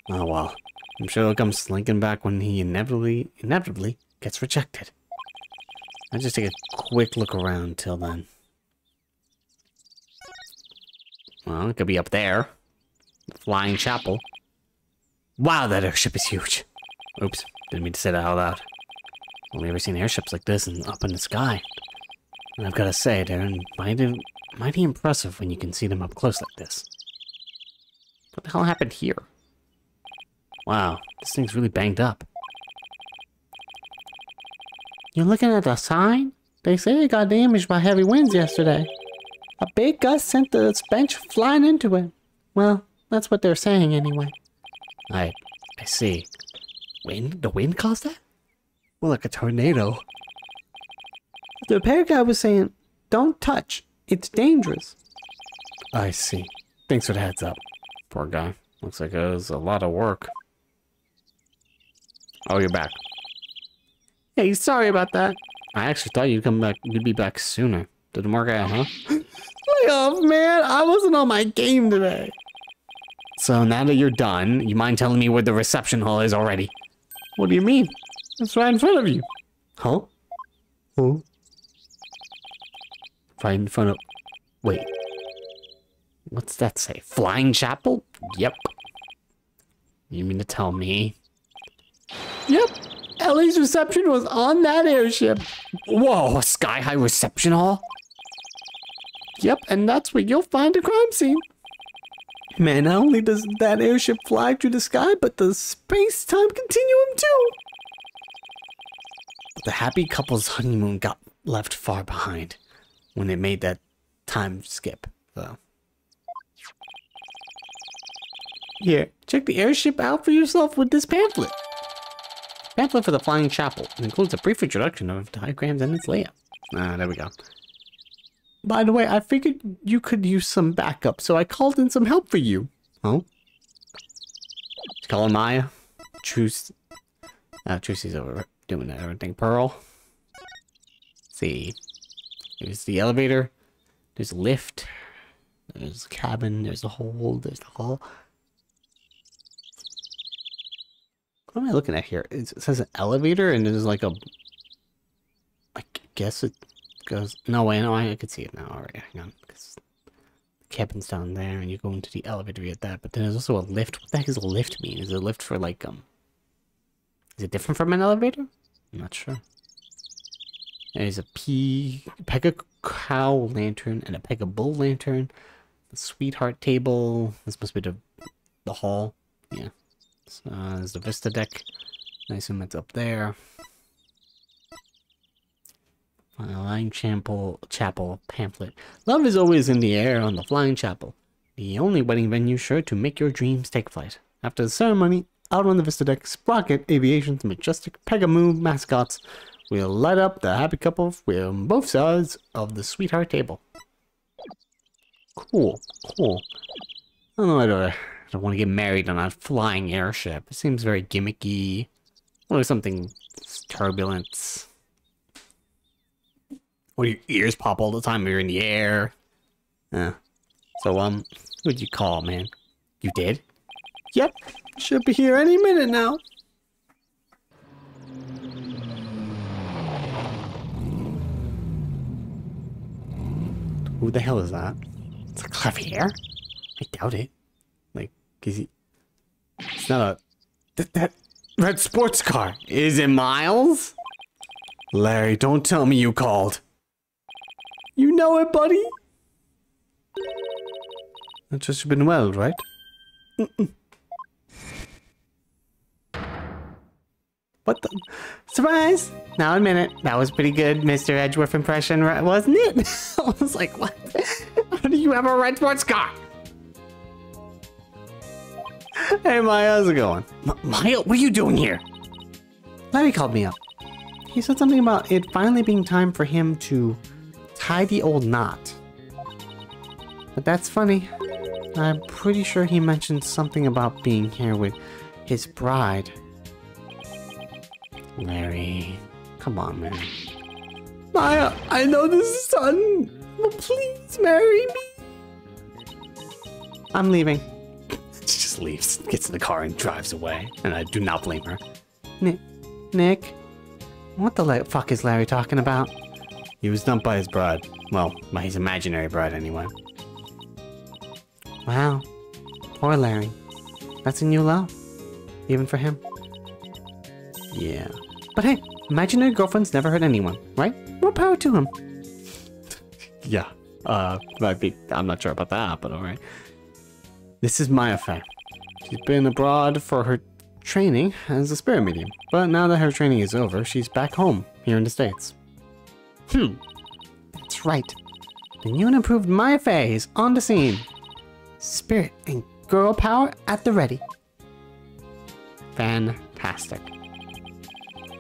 [SPEAKER 1] Oh, well. I'm sure he'll come slinking back when he inevitably gets rejected. I'll just take a quick look around till then. Well, it could be up there. The Flying Chapel. Wow, that airship is huge. Oops, didn't mean to say that out loud. Only ever seen airships like this and up in the sky. And I've got to say, they're mighty impressive when you can see them up close like this. What the hell happened here? Wow, this thing's really banged up. You're looking at the sign? They say it got damaged by heavy winds yesterday. A big gust sent the bench flying into it. Well, that's what they're saying anyway. I see. Wind? The wind caused that? Well, like a tornado. The repair guy was saying, don't touch. It's dangerous. I see. Thanks for the heads up. Poor guy. Looks like it was a lot of work. Oh, you're back. Hey, sorry about that. I actually thought you'd be back sooner. Didn't work out, huh? Lay off, man. I wasn't on my game today. So now that you're done, you mind telling me where the reception hall is already? What do you mean? It's right in front of you. Huh? Huh? Right in front of... Wait. What's that say? Flying Chapel? Yep. You mean to tell me? Yep. Ellie's reception was on that airship. Whoa, a sky-high reception hall? Yep, and that's where you'll find a crime scene. Man, not only does that airship fly through the sky, but the space-time continuum too. The happy couple's honeymoon got left far behind when they made that time skip, though. Here, check the airship out for yourself with this pamphlet. Pamphlet for the Flying Chapel. It includes a brief introduction of diagrams and its layout. Ah, there we go. By the way, I figured you could use some backup, so I called in some help for you. Oh? Just calling Maya. Trucy's over doing everything. Pearl. Let's see. There's the elevator. There's a lift. There's a cabin. There's a hole. There's the hall. What am I looking at here? It says an elevator, and there's like a... I guess it goes... No, wait, no, I can see it now. Alright, hang on. Because the cabin's down there, and you go into the elevator at that. But then there's also a lift. What the heck does a lift mean? Is it a lift for, like, Is it different from an elevator? I'm not sure. There's a Pega Cow lantern and a Pega Bull lantern. The sweetheart table. This must be the hall. Yeah. There's the Vista deck. I assume it's up there. Flying Chapel pamphlet. Love is always in the air on the Flying Chapel. The only wedding venue sure to make your dreams take flight. After the ceremony, out on the Vista deck, Sprocket Aviation's majestic Pegamoo mascots will light up the happy couple on both sides of the sweetheart table. Cool, cool. I don't know, I don't want to get married on a flying airship. It seems very gimmicky. Or something turbulent. Or your ears pop all the time when you're in the air. So, who'd you call, man? You did? Yep. Should be here any minute now. Who the hell is that? It's a Clavier? I doubt it. Like, is he... It's not a... That red sports car. Is it Miles? Larry, don't tell me you called. You know it, buddy? That just been well, right? What the? Surprise! Now a minute. That was pretty good, Mr. Edgeworth impression, right? Wasn't it? I was like, what? How do you have a red sports car? Hey, Maya, how's it going? Maya, what are you doing here? Larry called me up. He said something about it finally being time for him to tie the old knot. But that's funny. I'm pretty sure he mentioned something about being here with his bride. Larry, come on, man. Maya, I know this is sudden, but please marry me. I'm leaving. She just leaves, gets in the car and drives away, and I do not blame her. Nick? What the fuck is Larry talking about? He was dumped by his bride. Well, by his imaginary bride anyway. Wow. Poor Larry. That's a new low. Even for him. Yeah. But hey, imaginary girlfriends never hurt anyone, right? More power to him. Yeah. I'm not sure about that, but alright. This is my affair. She's been abroad for her training as a spirit medium. But now that her training is over, she's back home, here in the States. That's right. The new and improved Maya Fey is on the scene. Spirit and girl power at the ready. Fantastic.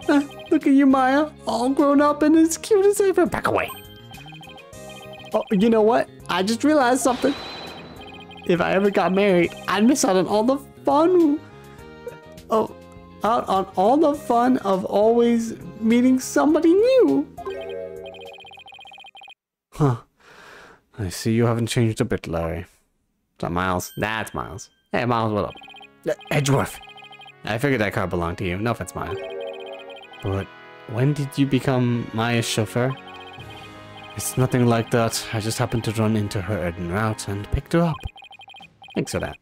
[SPEAKER 1] Look at you, Maya. All grown up and as cute as ever. Back away. Oh, you know what? I just realized something. If I ever got married, I'd miss out on all the fun. Out on all the fun of always meeting somebody new. Huh. I see you haven't changed a bit, Larry. Is that Miles? That's Miles. Hey, Miles, what up? Edgeworth. I figured that car belonged to you. No offense, Maya. But when did you become Maya's chauffeur? It's nothing like that. I just happened to run into her en route and picked her up. Thanks for that.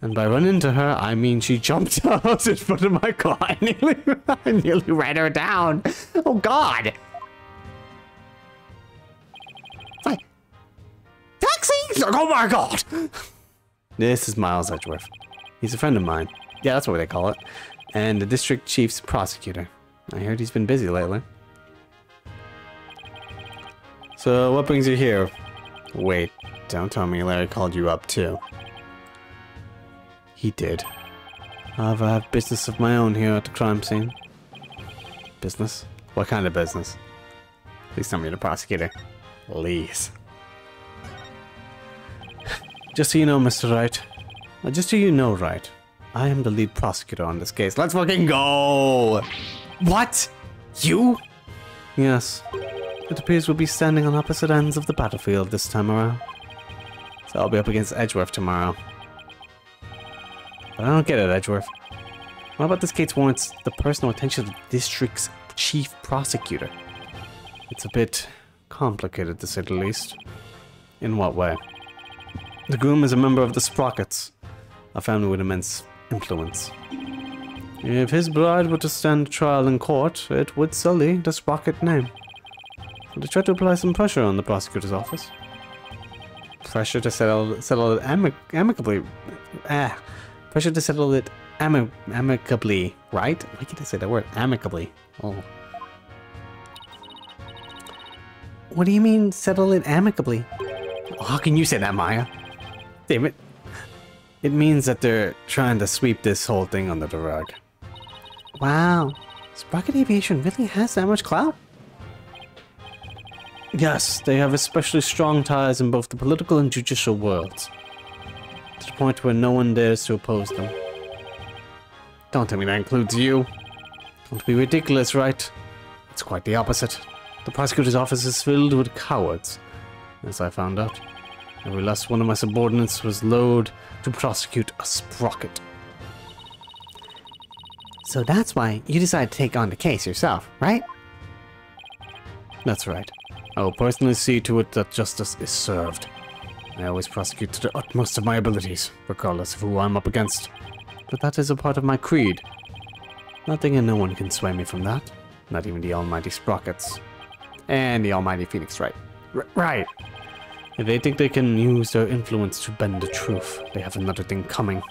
[SPEAKER 1] And by run into her, I mean she jumped out in front of my car. I nearly ran her down. Oh, God. Hi. Taxi! Oh, my God. This is Miles Edgeworth. He's a friend of mine. Yeah, that's what they call it. And the district chief's prosecutor. I heard he's been busy lately. So, what brings you here? Wait, don't tell me Larry called you up too. He did. However, I have business of my own here at the crime scene. Business? What kind of business? Please tell me you're the prosecutor. Please. Just so you know, Mr. Wright. Just so you know, Wright. I am the lead prosecutor on this case. Let's fucking go! What? You? Yes. It appears we'll be standing on opposite ends of the battlefield this time around. So I'll be up against Edgeworth tomorrow. But I don't get it, Edgeworth. What about this case warrants the personal attention of the district's chief prosecutor? It's a bit complicated, to say the least. In what way? The groom is a member of the Sprockets, a family with immense influence. If his bride were to stand trial in court, it would sully the Sprocket name. So they tried to apply some pressure on the prosecutor's office. Pressure to settle it amicably. Pressure to settle it amicably, right? Why can't I say that word? Amicably. Oh. What do you mean, settle it amicably? Oh, how can you say that, Maya? Damn it. It means that they're trying to sweep this whole thing under the rug. Wow. Sprocket Aviation really has that much clout? Yes, they have especially strong ties in both the political and judicial worlds. To the point where no one dares to oppose them. Don't tell me that includes you. Don't be ridiculous, right? It's quite the opposite. The prosecutor's office is filled with cowards, as I found out. Every last one of my subordinates was loathed to prosecute a sprocket. So that's why you decided to take on the case yourself, right? That's right. I will personally see to it that justice is served. I always prosecute to the utmost of my abilities, regardless of who I'm up against. But that is a part of my creed. Nothing and no one can sway me from that. Not even the almighty sprockets. And the almighty Phoenix, right? Right! If they think they can use their influence to bend the truth, they have another thing coming.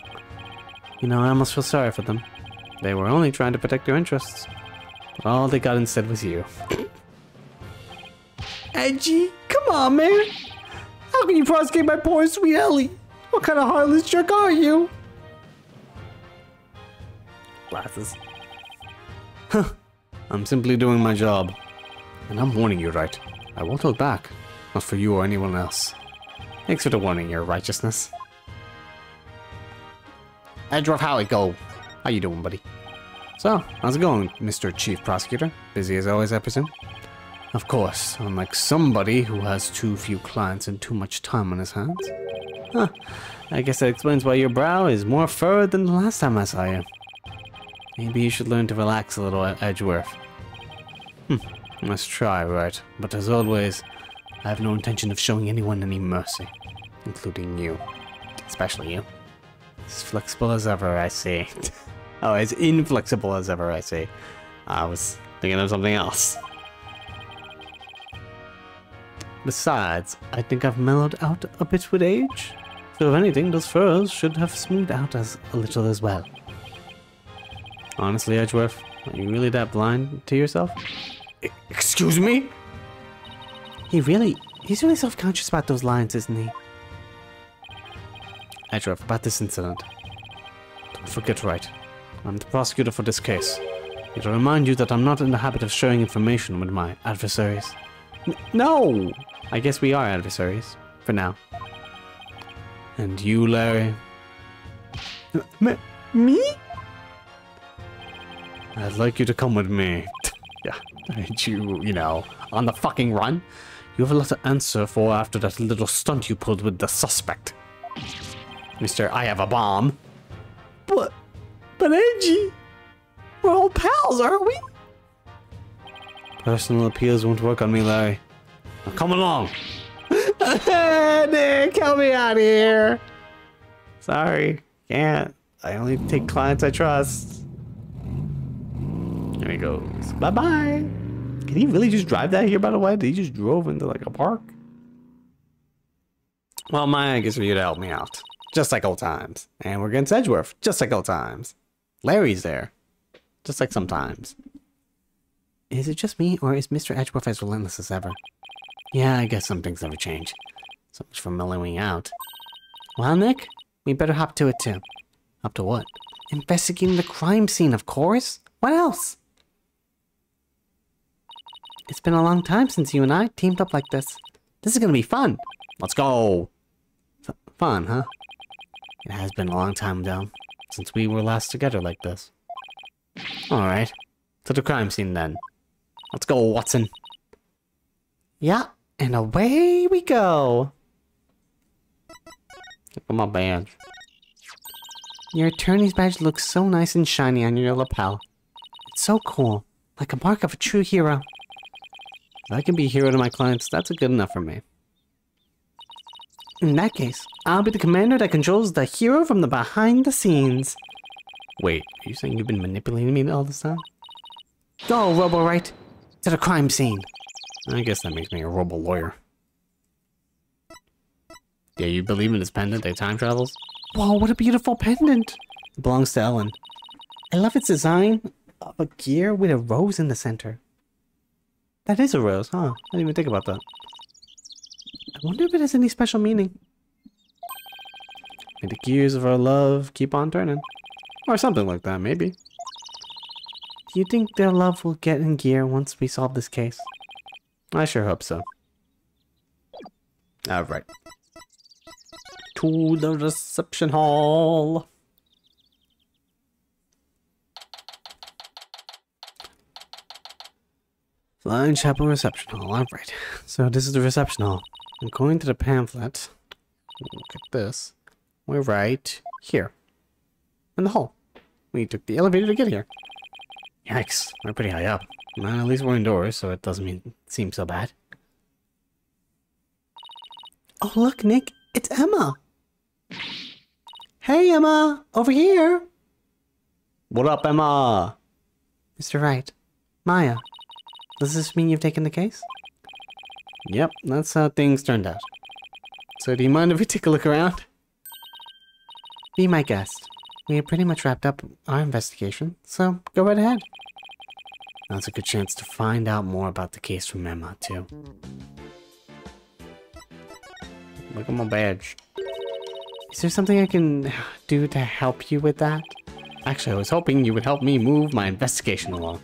[SPEAKER 1] You know, I almost feel sorry for them. They were only trying to protect their interests. But all they got instead was you.
[SPEAKER 4] Edgy, come on, man. How can you prosecute my poor sweet Ellie? What kind of heartless jerk are you?
[SPEAKER 1] Glasses. Huh. I'm simply doing my job. And I'm warning you, right? I won't hold back. Not for you or anyone else. Thanks for the warning, your righteousness. Edgeworth, how it go? How you doing, buddy? So, how's it going, Mr. Chief Prosecutor? Busy as always, I presume? Of course, unlike somebody who has too few clients and too much time on his hands. Huh. I guess that explains why your brow is more furrowed than the last time I saw you. Maybe you should learn to relax a little, Edgeworth. Must try, right? But as always, I have no intention of showing anyone any mercy, including you. Especially you. As flexible as ever, I see. Oh, as inflexible as ever, I see. I was thinking of something else. Besides, I think I've mellowed out a bit with age. So if anything, those furrows should have smoothed out a little as well. Honestly, Edgeworth, are you really that blind to yourself? Excuse me? He's really self-conscious about those lines, isn't he? Edgeworth, about this incident. Don't forget, right? I'm the prosecutor for this case. It'll remind you that I'm not in the habit of sharing information with my adversaries. No! I guess we are adversaries. For now. And you, Larry?
[SPEAKER 4] Me?
[SPEAKER 1] I'd like you to come with me. Yeah, ain't you know, on the fucking run? You have a lot to answer for after that little stunt you pulled with the suspect. Mr. I have a bomb.
[SPEAKER 4] But Edgy, we're all pals, aren't we?
[SPEAKER 1] Personal appeals won't work on me, Larry. Now come along.
[SPEAKER 4] Nick, help me out of here.
[SPEAKER 1] Sorry, can't. I only take clients I trust. There he goes. Bye-bye. Can he really just drive that here, by the way? Did he just drove into, like, a park? Well, my guess for you to help me out. Just like old times. And we're against Edgeworth. Just like old times. Larry's there. Just like sometimes. Is it just me, or is Mr. Edgeworth as relentless as ever? Yeah, I guess some things never change. So much for mellowing out. Well, Nick, we better hop to it too. Up to what? Investigating the crime scene, of course. What else? It's been a long time since you and I teamed up like this. This is gonna be fun. Let's go. Fun, huh? It has been a long time, though, since we were last together like this. Alright. To the crime scene, then. Let's go, Watson. Yeah, and away we go. Look at my badge. Your attorney's badge looks so nice and shiny on your lapel. It's so cool, like a mark of a true hero. If I can be a hero to my clients, that's good enough for me. In that case, I'll be the commander that controls the hero from the behind the scenes. Wait, are you saying you've been manipulating me all this time? Go, Robo-Right, to the crime scene. I guess that makes me a Robo-Lawyer. Yeah, you believe in this pendant that time travels? Whoa, what a beautiful pendant! It belongs to Ellen. I love its design of a gear with a rose in the center. That is a rose, huh? I didn't even think about that. I wonder if it has any special meaning. May the gears of our love keep on turning. Or something like that, maybe. Do you think their love will get in gear once we solve this case? I sure hope so. Alright. To the reception hall. Flying Chapel Reception Hall. Alright. So this is the reception hall. According to the pamphlet, look at this. We're right here. In the hall. We took the elevator to get here. Yikes. We're pretty high up. Well, at least we're indoors, so it doesn't seem so bad. Oh, look, Nick. It's Emma. Hey, Emma. Over here. What up, Emma? Mr. Wright. Maya. Does this mean you've taken the case? Yep, that's how things turned out. So do you mind if we take a look around? Be my guest. We have pretty much wrapped up our investigation, so go right ahead. That's a good chance to find out more about the case from Emma, too. Look at my badge. Is there something I can do to help you with that? Actually, I was hoping you would help me move my investigation along.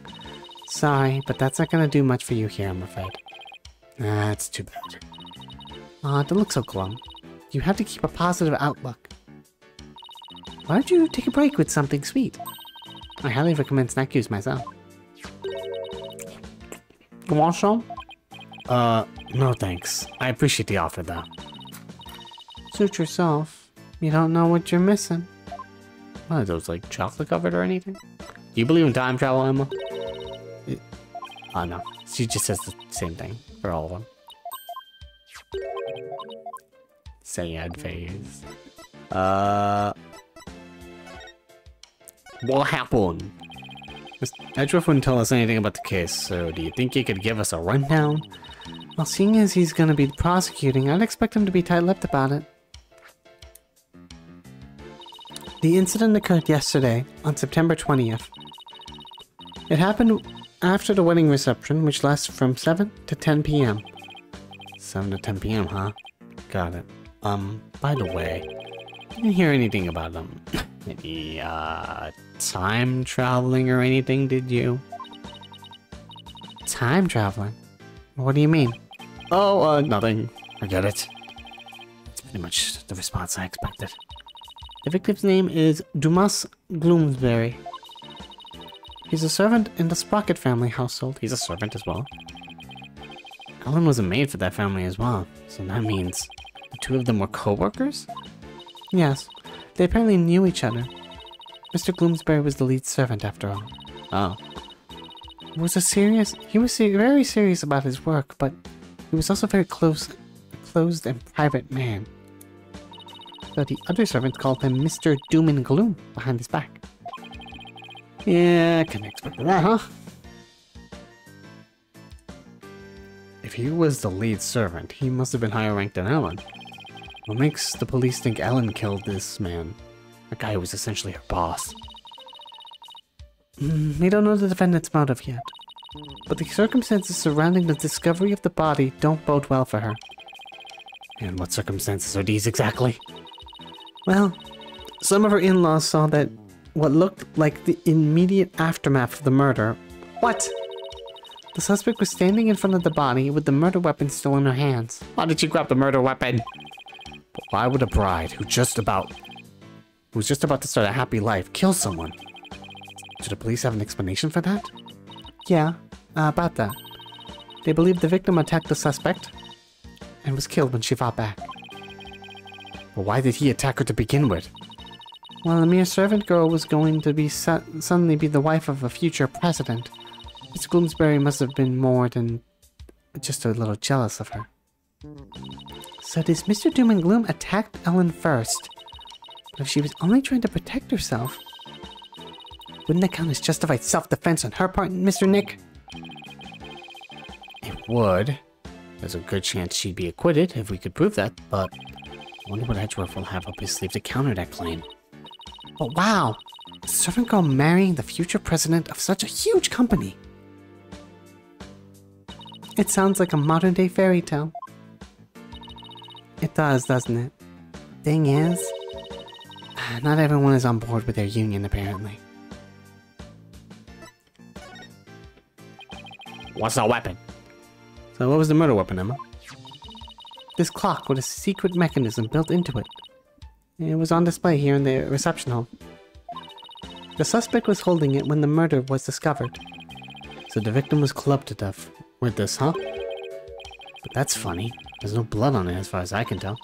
[SPEAKER 1] Sorry, but that's not gonna do much for you here, I'm afraid. That's too bad. Aw, don't look so glum. You have to keep a positive outlook. Why don't you take a break with something sweet? I highly recommend snack juice myself. You want some? No thanks. I appreciate the offer, though. Suit yourself. You don't know what you're missing. What are those, like, chocolate covered or anything? Do you believe in time travel, Emma? Oh, no. She just says the same thing for all of them. Sad face. What happened? Mr. Edgeworth wouldn't tell us anything about the case, so do you think he could give us a rundown? Well, seeing as he's gonna be prosecuting, I'd expect him to be tight-lipped about it. The incident occurred yesterday, on September 20th. It happened after the wedding reception, which lasts from 7 to 10 p.m. 7 to 10 p.m., huh? Got it. By the way, I didn't hear anything about, any, time traveling or anything, did you? Time traveling? What do you mean? Oh, nothing. Forget it. That's pretty much the response I expected. The victim's name is Dumas Gloomsbury. He's a servant in the Sprocket family household. He's a servant as well. Ellen was a maid for that family as well, so that means the two of them were co-workers? Yes, they apparently knew each other. Mr. Gloomsbury was the lead servant after all. Oh. He was very serious about his work, but he was also very closed and private man. So the other servants called him Mr. Doom and Gloom behind his back. Yeah, I can expect that, huh? If he was the lead servant, he must have been higher ranked than Ellen. What makes the police think Ellen killed this man? A guy who was essentially her boss. We don't know the defendant's motive yet, but the circumstances surrounding the discovery of the body don't bode well for her. And what circumstances are these exactly? Well, some of her in-laws saw that what looked like the immediate aftermath of the murder. What? The suspect was standing in front of the body with the murder weapon still in her hands. Why did she grab the murder weapon? But why would a bride who's just about to start a happy life kill someone? Do the police have an explanation for that? Yeah, about that. They believe the victim attacked the suspect and was killed when she fought back. Well, why did he attack her to begin with? Well, a mere servant girl was going to be suddenly be the wife of a future president. Mr. Gloomsbury must have been more than just a little jealous of her. So this Mr. Doom and Gloom attacked Ellen first. But if she was only trying to protect herself, wouldn't that count as justified self-defense on her part, Mr. Nick? It would. There's a good chance she'd be acquitted if we could prove that, but I wonder what Edgeworth will have up his sleeve to counter that claim. But wow! A servant girl marrying the future president of such a huge company! It sounds like a modern-day fairy tale. It does, doesn't it? Thing is, not everyone is on board with their union, apparently. What's the weapon? So what was the murder weapon, Emma? This clock with a secret mechanism built into it. It was on display here in the reception hall. The suspect was holding it when the murder was discovered. So the victim was clubbed to death with this, huh? But that's funny. There's no blood on it as far as I can tell.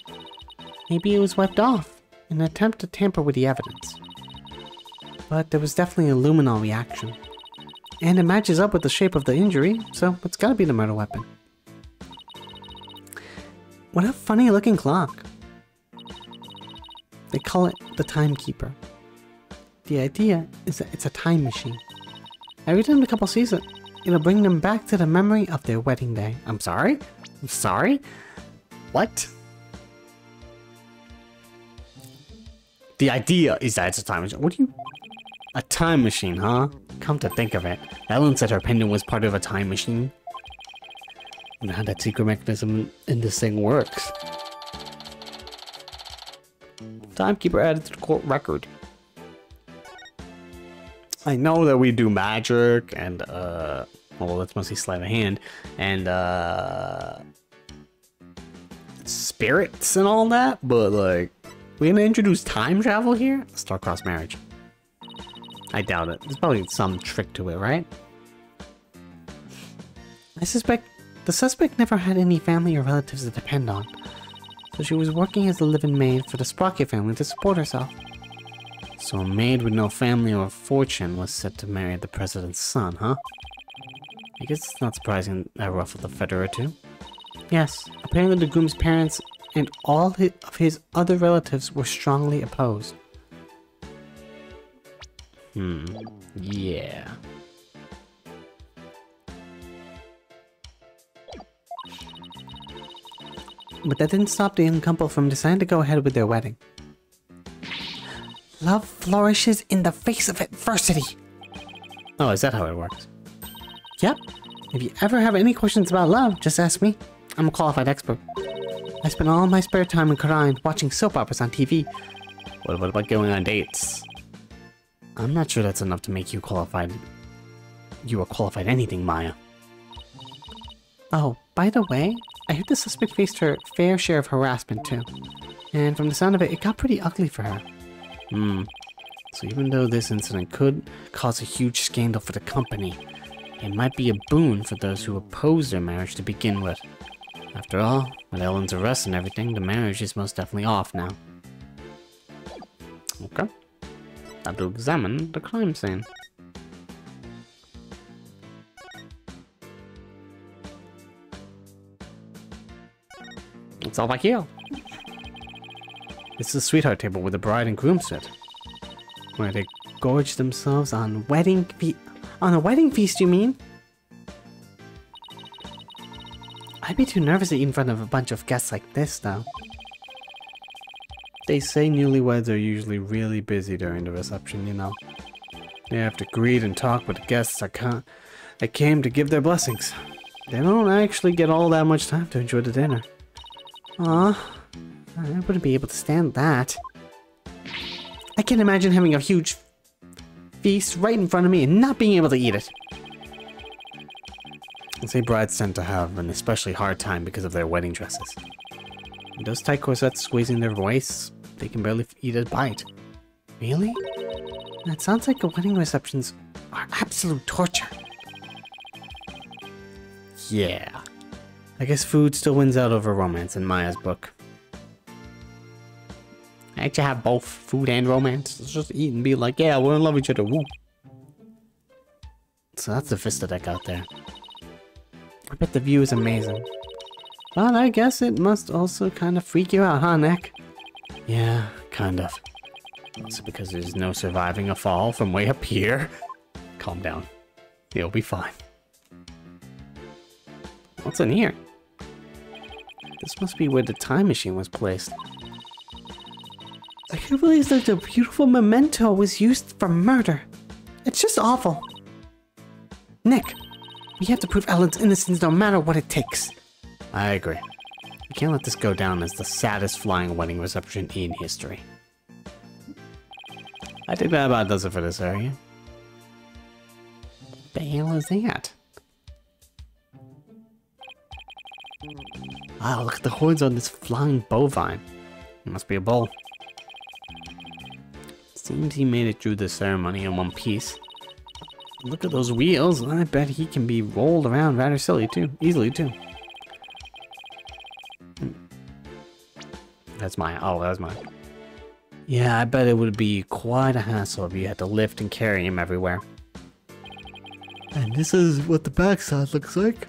[SPEAKER 1] Maybe it was wiped off in an attempt to tamper with the evidence. But there was definitely a luminol reaction. And it matches up with the shape of the injury, so it's gotta be the murder weapon. What a funny looking clock. They call it the timekeeper. The idea is that it's a time machine. Every time the couple sees it, it'll bring them back to the memory of their wedding day. I'm sorry? I'm sorry? What? The idea is that it's a time machine. What do you... A time machine, huh? Come to think of it. Ellen said her pendant was part of a time machine. I know how that secret mechanism in this thing works. Timekeeper added to the court record. I know that we do magic and, well, that's mostly sleight of hand, and, spirits and all that, but, like, we gonna introduce time travel here? Star-crossed marriage. I doubt it. There's probably some trick to it, right? I suspect the suspect never had any family or relatives to depend on, so she was working as a live-in maid for the Sprocket family to support herself. So a maid with no family or fortune was set to marry the president's son, huh? I guess it's not surprising that ruffled a feather or two. Yes, apparently the groom's parents and all of his other relatives were strongly opposed. Yeah. But that didn't stop the young couple from deciding to go ahead with their wedding. Love flourishes in the face of adversity. Oh, is that how it works? Yep. If you ever have any questions about love, just ask me. I'm a qualified expert. I spend all my spare time in Korean watching soap operas on TV. What about going on dates? I'm not sure that's enough to make you qualified. You are qualified anything, Maya. Oh, by the way, I heard the suspect faced her fair share of harassment too. And from the sound of it, it got pretty ugly for her. So even though this incident could cause a huge scandal for the company, it might be a boon for those who oppose their marriage to begin with. After all, with Ellen's arrest and everything, the marriage is most definitely off now. Okay. Time to examine the crime scene. It's all back here. This is the sweetheart table where the bride and groom sit, where they gorge themselves on a wedding feast, you mean? I'd be too nervous to eat in front of a bunch of guests like this, though. They say newlyweds are usually really busy during the reception, you know. They have to greet and talk with the guests that came to give their blessings. They don't actually get all that much time to enjoy the dinner. Aw, I wouldn't be able to stand that. I can't imagine having a huge feast right in front of me and not being able to eat it. I'd say brides tend to have an especially hard time because of their wedding dresses. With those tight corsets squeezing their voice, they can barely eat a bite. Really? That sounds like the wedding receptions are absolute torture. Yeah. I guess food still wins out over romance in Maya's book. Can't you have both food and romance? Let's just eat and be like, yeah, we're in love with each other, woo. So that's the Vista deck out there. I bet the view is amazing. But I guess it must also kind of freak you out, huh, Nick? Yeah, kind of. Also because there's no surviving a fall from way up here. Calm down. You'll be fine. What's in here? This must be where the time machine was placed. I can't believe that the beautiful memento was used for murder. It's just awful. Nick, we have to prove Ellen's innocence no matter what it takes. I agree. We can't let this go down as the saddest flying wedding reception in history. I think that about does it for this area. What the hell is that? Wow, look at the horns on this flying bovine. It must be a bull. Seems he made it through the ceremony in one piece. Look at those wheels. I bet he can be rolled around rather easily too. That's mine. Oh, that's mine. Yeah, I bet it would be quite a hassle if you had to lift and carry him everywhere. And this is what the backside looks like.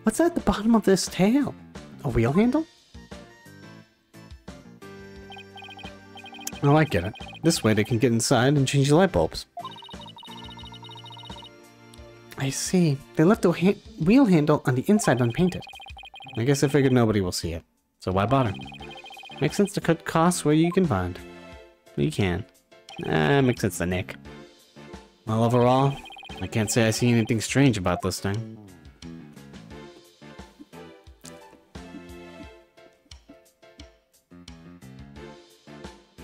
[SPEAKER 1] What's at the bottom of this tail? A wheel handle? Oh, I get it. This way they can get inside and change the light bulbs. I see. They left the wheel handle on the inside unpainted. I guess I figured nobody will see it. So why bother? Makes sense to cut costs where you can find. You can. Makes sense to Nick. Well, overall, I can't say I see anything strange about this thing.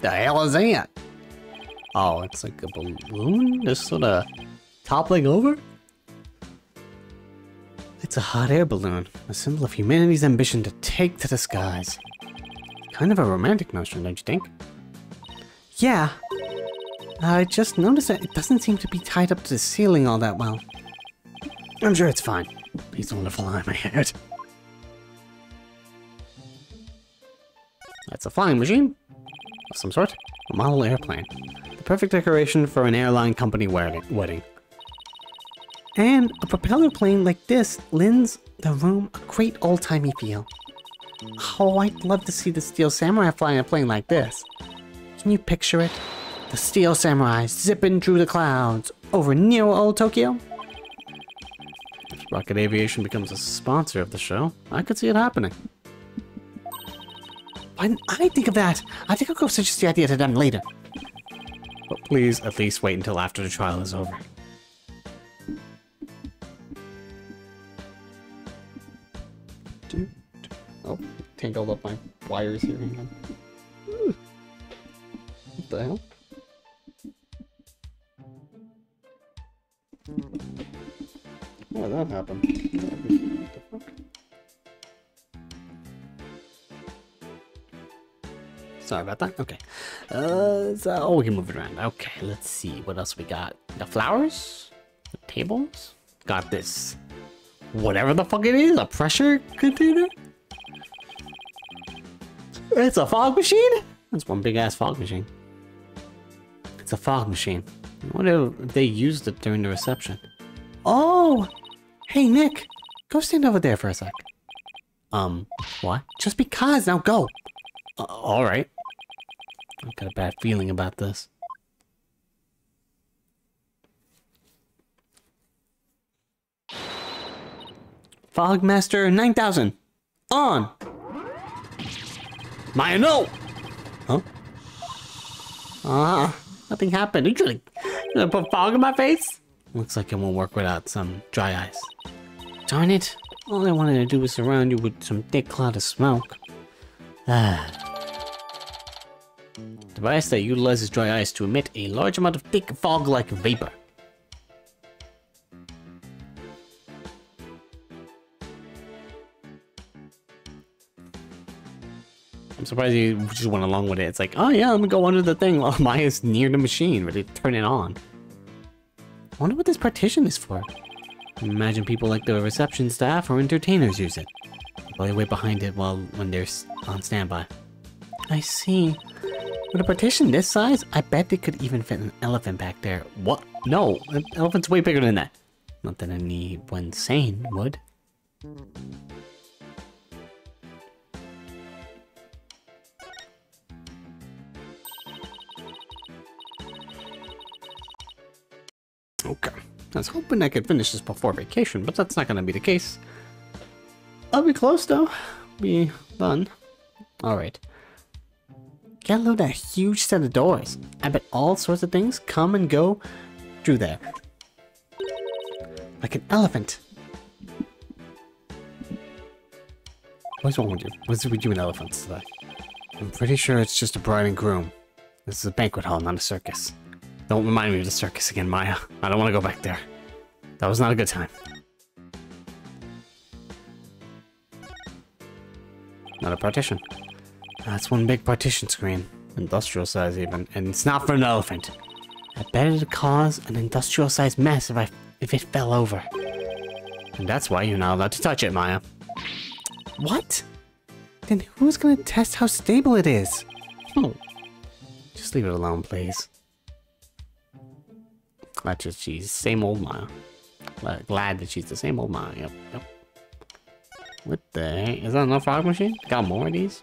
[SPEAKER 1] The hell is that? Oh, it's like a balloon just sort of toppling over? It's a hot air balloon, a symbol of humanity's ambition to take to the skies. Kind of a romantic notion, don't you think? Yeah. I just noticed that it doesn't seem to be tied up to the ceiling all that well. I'm sure it's fine. Please don't let it fly on my head. That's a flying machine of some sort. A model airplane. The perfect decoration for an airline company wedding. And a propeller plane like this lends the room a great old-timey feel. Oh, I'd love to see the Steel Samurai flying a plane like this. Can you picture it? The Steel Samurai zipping through the clouds over near old Tokyo? If Rocket Aviation becomes a sponsor of the show, I could see it happening. When I think of that, I think I'll go suggest the idea to them later. But please, at least wait until after the trial is over. Oh, tangled up my wires here. Hang on. What the hell? How did that happen? What the fuck? Sorry about that. Okay. Oh, we can move it around. Okay, let's see. What else we got? The flowers? The tables? Got this. Whatever the fuck it is. A pressure container? It's a fog machine? That's one big ass fog machine. It's a fog machine. I wonder if they used it during the reception. Oh! Hey, Nick! Go stand over there for a sec. What? Just because, now go! Alright. I've got a bad feeling about this. Fogmaster 9000! On! Maya, no! Huh? Nothing happened. Are you gonna put fog in my face? Looks like it won't work without some dry ice. Darn it. All I wanted to do was surround you with some thick cloud of smoke. Device that utilizes dry ice to emit a large amount of thick fog-like vapor. I'm surprised you just went along with it. It's like, oh yeah, I'm gonna go under the thing while Maya's near the machine, ready to turn it on. I wonder what this partition is for. Imagine people like the reception staff or entertainers use it. Probably wait behind it when they're on standby. I see. With a partition this size, I bet they could even fit an elephant back there. What? No, an elephant's way bigger than that. Not that anyone sane would. Okay, I was hoping I could finish this before vacation, but that's not gonna be the case. I'll be close though. Be done. Alright. Get a load of that huge set of doors. I bet all sorts of things come and go through there. Like an elephant. What's wrong with you? What's with you and elephants today? I'm pretty sure it's just a bride and groom. This is a banquet hall, not a circus. Don't remind me of the circus again, Maya. I don't want to go back there. That was not a good time. Not a partition. That's one big partition screen. Industrial size even. And it's not for an elephant. I bet it'd cause an industrial-sized mess if it fell over. And that's why you're not allowed to touch it, Maya. What? Then who's gonna test how stable it is? Oh. Just leave it alone, please. That's just she's same old Maya. Glad that she's the same old Maya. Yep, yep. What the heck? Is that another fog machine? Got more of these?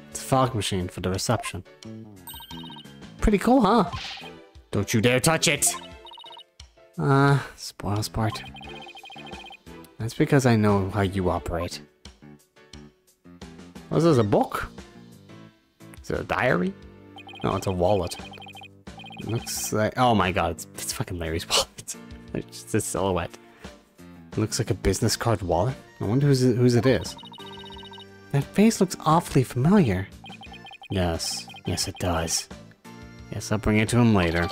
[SPEAKER 1] It's a fog machine for the reception. Pretty cool, huh? Don't you dare touch it! Spoil sport. That's because I know how you operate. Was this a book? Is it a diary? No, it's a wallet. It looks like... Oh my god, it's fucking Larry's wallet. It's just a silhouette. It looks like a business card wallet. I wonder whose it is. That face looks awfully familiar. Yes. Yes, it does. Yes, I'll bring it to him later.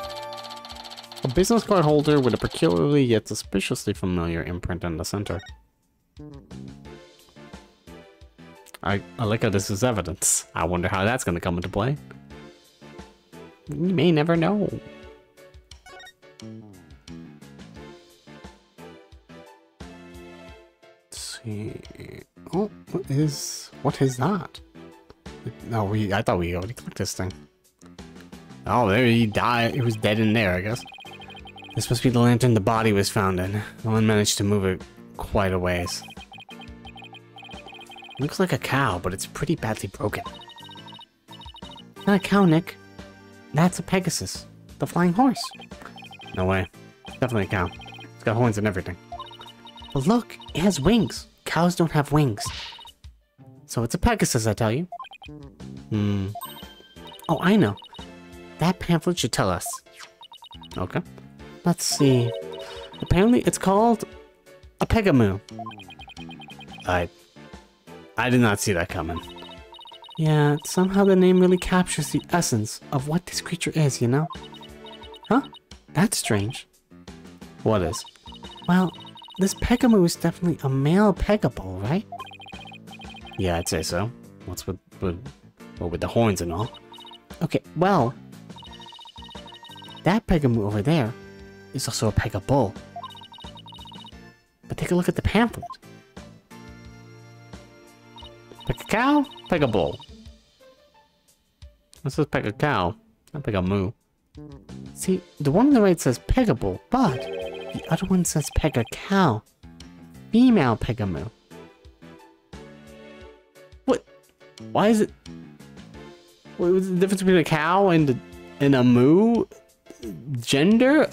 [SPEAKER 1] A business card holder with a peculiarly yet suspiciously familiar imprint in the center. I like how this is evidence. I wonder how that's going to come into play. You may never know. Let's see. Oh, what is that? No, I thought we already clicked this thing. Oh, there he died. He was dead in there, I guess. This must be the lantern the body was found in. No one managed to move it quite a ways. Looks like a cow, but it's pretty badly broken. Not a cow, Nick. That's a Pegasus. The flying horse. No way. Definitely a cow. It's got horns and everything. But look, it has wings. Cows don't have wings. So it's a Pegasus, I tell you. Oh, I know. That pamphlet should tell us. Okay. Let's see. Apparently it's called a Pegamoo. I did not see that coming. Yeah, somehow the name really captures the essence of what this creature is, you know? Huh? That's strange. What is? Well, this Pegamoo is definitely a male Pegable, right? Yeah, I'd say so. What's with the horns and all? Okay, well, that Pegamoo over there is also a Pegable. But take a look at the pamphlet. Peg a cow, peg a bull. This says peg a cow, not peg a moo. See, the one on the right says peg a bull, but the other one says peg a cow. Female pegamoo. What? Why is it? What was the difference between a cow and a moo? Gender?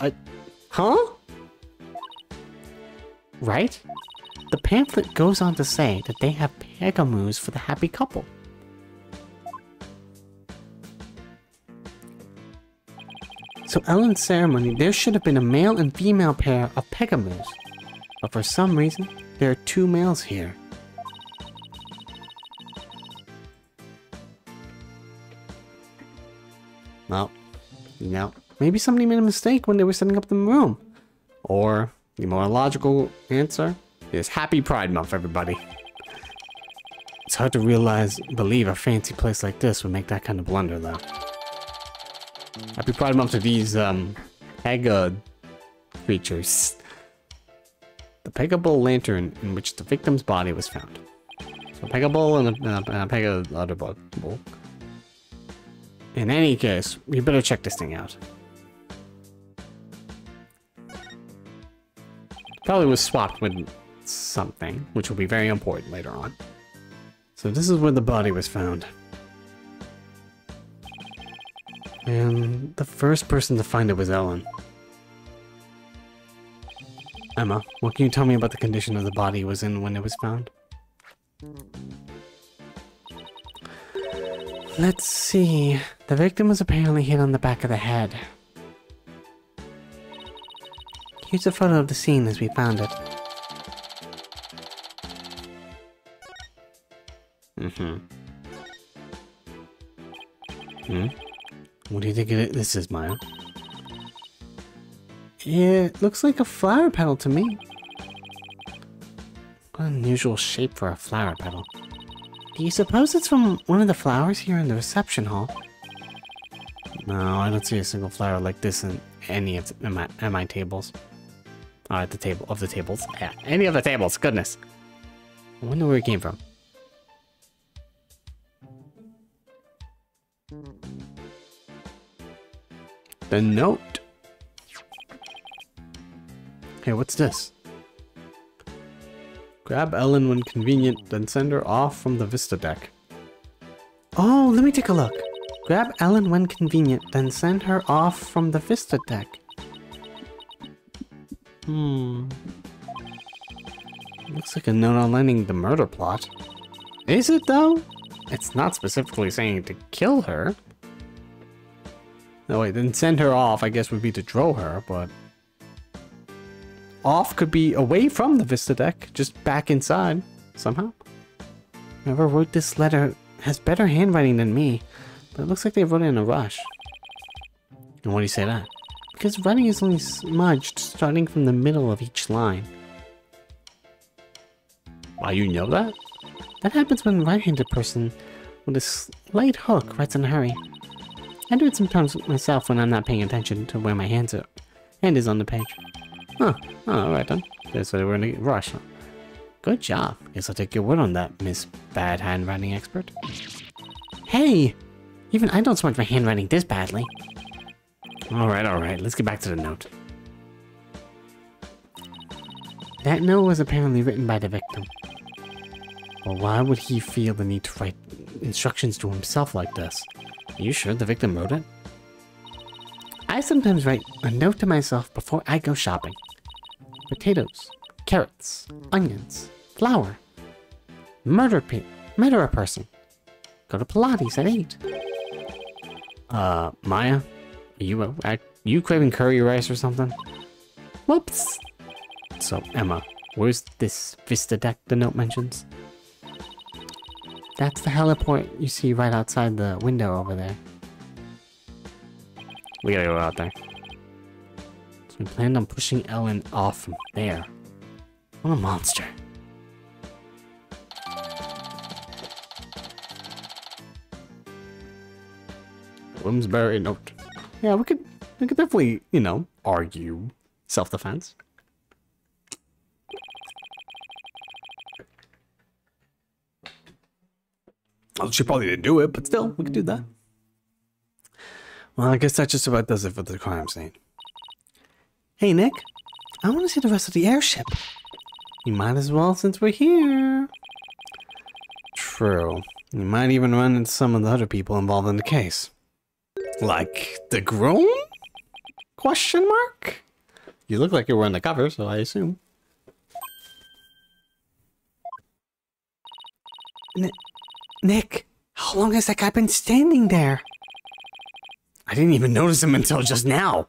[SPEAKER 1] Huh? Right? The pamphlet goes on to say that they have pegamoos for the happy couple. So Ellen's ceremony, there should have been a male and female pair of pegamoos. But for some reason, there are two males here. Well, you know, maybe somebody made a mistake when they were setting up the room. Or, the more logical answer is Happy Pride Month, everybody. It's hard to believe a fancy place like this would make that kind of blunder, though. Happy Pride Month to these, Pega creatures. The Pegable lantern in which the victim's body was found. So Pegable and a Pega other bull. In any case, we better check this thing out. Probably was swapped with something, which will be very important later on. So this is where the body was found. And the first person to find it was Ellen. Emma, what can you tell me about the condition of the body it was in when it was found? Let's see. The victim was apparently hit on the back of the head. Here's a photo of the scene as we found it. What do you think this is, Maya? It looks like a flower petal to me. What an unusual shape for a flower petal. Do you suppose it's from one of the flowers here in the reception hall? No, I don't see a single flower like this in any of my tables. At the table of the tables. Yeah, any of the tables. Goodness. I wonder where it came from. The note. Hey, what's this? Grab Ellen when convenient, then send her off from the Vista deck. Oh, let me take a look. Grab Ellen when convenient, then send her off from the Vista deck. Looks like a note outlining the murder plot. Is it though? It's not specifically saying to kill her. No, wait, then send her off, I guess would be to throw her, but... Off could be away from the Vista deck, just back inside, somehow. Whoever wrote this letter has better handwriting than me, but it looks like they wrote it in a rush. And why do you say that? Because writing is only smudged, starting from the middle of each line. Why, you know that? That happens when a right-handed person with a slight hook writes in a hurry. I do it sometimes myself when I'm not paying attention to where my hand is on the page. Huh. Oh, alright then. Guess they were in a rush. Huh? Good job. Guess I'll take your word on that, Miss Bad Handwriting Expert. Hey! Even I don't smudge my handwriting this badly. Alright. Let's get back to the note. That note was apparently written by the victim. Well, why would he feel the need to write instructions to himself like this? Are you sure the victim wrote it? I sometimes write a note to myself before I go shopping. Potatoes, carrots, onions, flour. Murder a person. Go to Pilates at 8. Maya? Are you craving curry rice or something? Whoops! So, Emma, where's this Vista deck the note mentions? That's the heliport you see right outside the window over there. We gotta go out there. So we planned on pushing Ellen off from there. What a monster. Bloomsbury note. Yeah, we could definitely, you know, argue self-defense. Well, she probably didn't do it, but still, we could do that. Well, I guess that just about does it for the crime scene. Hey, Nick. I want to see the rest of the airship. You might as well since we're here. True. You might even run into some of the other people involved in the case. Like the groom? Question mark? You look like you were on the cover, so I assume. Nick, how long has that guy been standing there? I didn't even notice him until just now.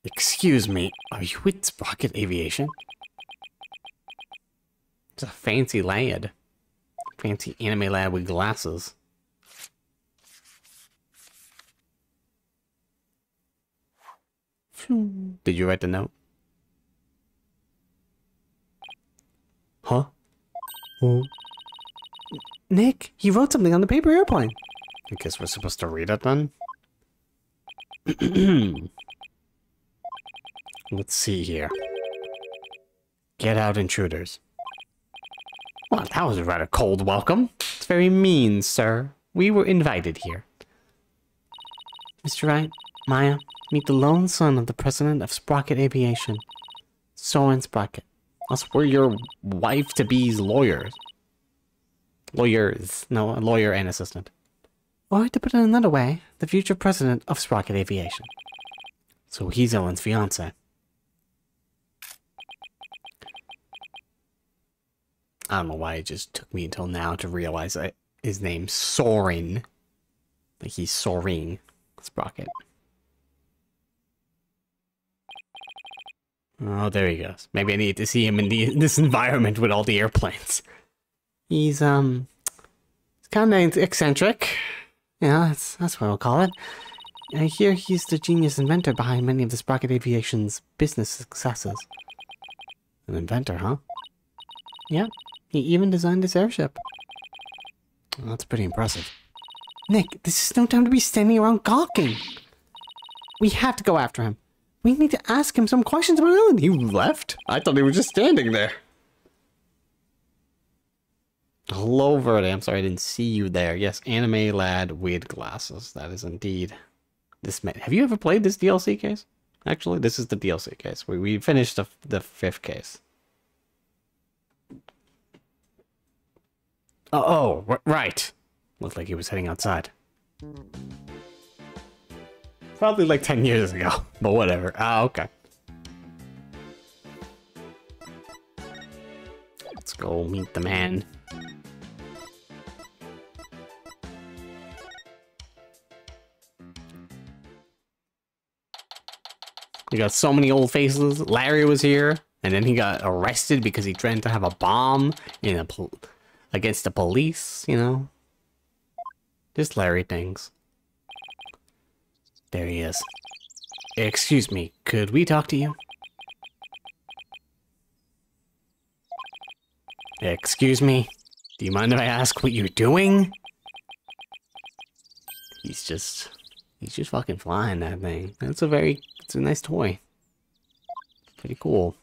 [SPEAKER 1] Excuse me, are you with Sprocket Aviation? It's a fancy lad. Fancy anime lad with glasses. Did you write the note? Huh? Oh. Nick, he wrote something on the paper airplane. I guess we're supposed to read it then? Let's see here. Get out, intruders. Well, that was a rather cold welcome. It's very mean, sir. We were invited here. Mr. Wright, Maya, meet the lone son of the president of Sprocket Aviation, Soren Sprocket. Us, we're your wife-to-be's lawyers. No, a lawyer and assistant. Or to put it another way, the future president of Sprocket Aviation. So he's Ellen's fiance. I don't know why it just took me until now to realize that his name's Soren. Like he's Soren Sprocket. Oh, there he goes. Maybe I need to see him in this environment with all the airplanes. He's kind of eccentric. Yeah, that's what I'll call it. I hear he's the genius inventor behind many of the Sprocket Aviation's business successes. An inventor, huh? Yep, he even designed this airship. Well, that's pretty impressive. Nick, this is no time to be standing around gawking. We have to go after him. We need to ask him some questions about Ellen. He left? I thought he was just standing there. Hello, Verde. I'm sorry I didn't see you there. Yes, anime lad with glasses. That is indeed this man. Have you ever played this DLC case? Actually, this is the DLC case. We finished the 5th case. Oh, right. Looked like he was heading outside. Probably like 10 years ago, but whatever. Ah, okay. Let's go meet the man. We got so many old faces. Larry was here, and then he got arrested because he tried to have a bomb in against the police, you know? Just Larry things. There he is. Excuse me, could we talk to you? Excuse me? Do you mind if I ask what you're doing? He's just fucking flying that thing. It's a nice toy. Pretty cool.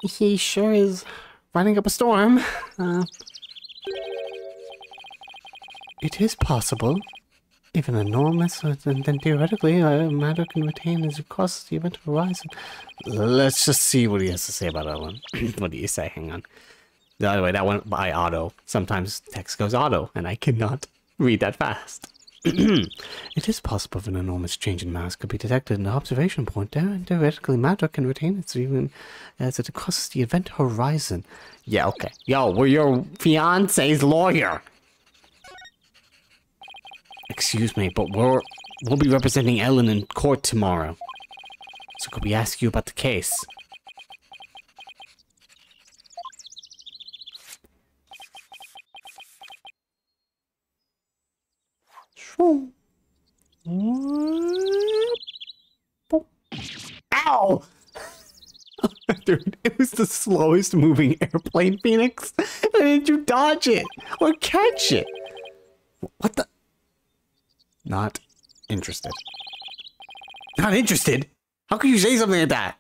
[SPEAKER 1] He sure is running up a storm. It is possible. If an enormous, then theoretically, matter can retain as across the event horizon. Let's just see what he has to say about Ellen. What do you say? Hang on. By the way, that went by auto. Sometimes text goes auto, and I cannot read that fast. It is possible if an enormous change in mass could be detected in the observation point there, and theoretically matter can retain its even as it crosses the event horizon. Yeah, okay. Yo, we're your fiance's lawyer. Excuse me, but we'll be representing Ellen in court tomorrow. So could we ask you about the case? Ow! Dude, it was the slowest moving airplane, Phoenix. Why didn't you dodge it? Or catch it? What the? Not interested. Not interested? How could you say something like that?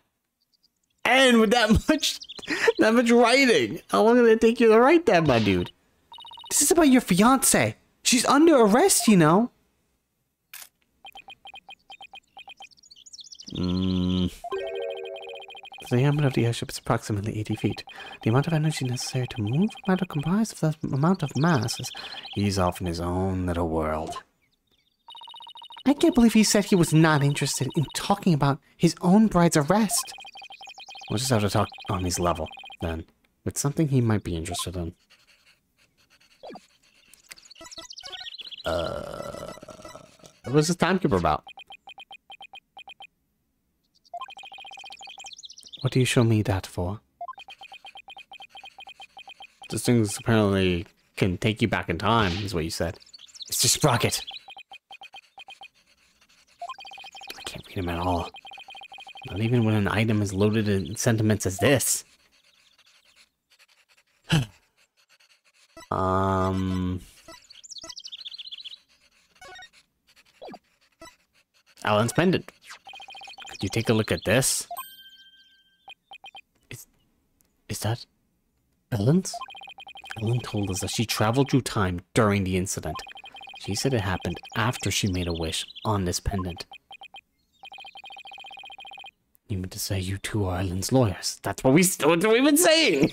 [SPEAKER 1] And with that much writing. How long did it take you to write that, my dude? This is about your fiance. She's under arrest, you know. The diameter of the airship is approximately 80 feet. The amount of energy necessary to move matter comprised of that amount of mass is he's off in his own little world. I can't believe he said he was not interested in talking about his own bride's arrest. We'll just have to talk on his level, then. With something he might be interested in. What was this timekeeper about? What do you show me that for? This thing apparently can take you back in time, is what you said. It's just Sprocket. I can't read him at all. Not even when an item is loaded in sentiments as this. Ellen's pendant. Could you take a look at this? Is that Ellen's? Ellen told us that she traveled through time during the incident. She said it happened after she made a wish on this pendant. You mean to say you two are Ellen's lawyers? That's what we've been saying!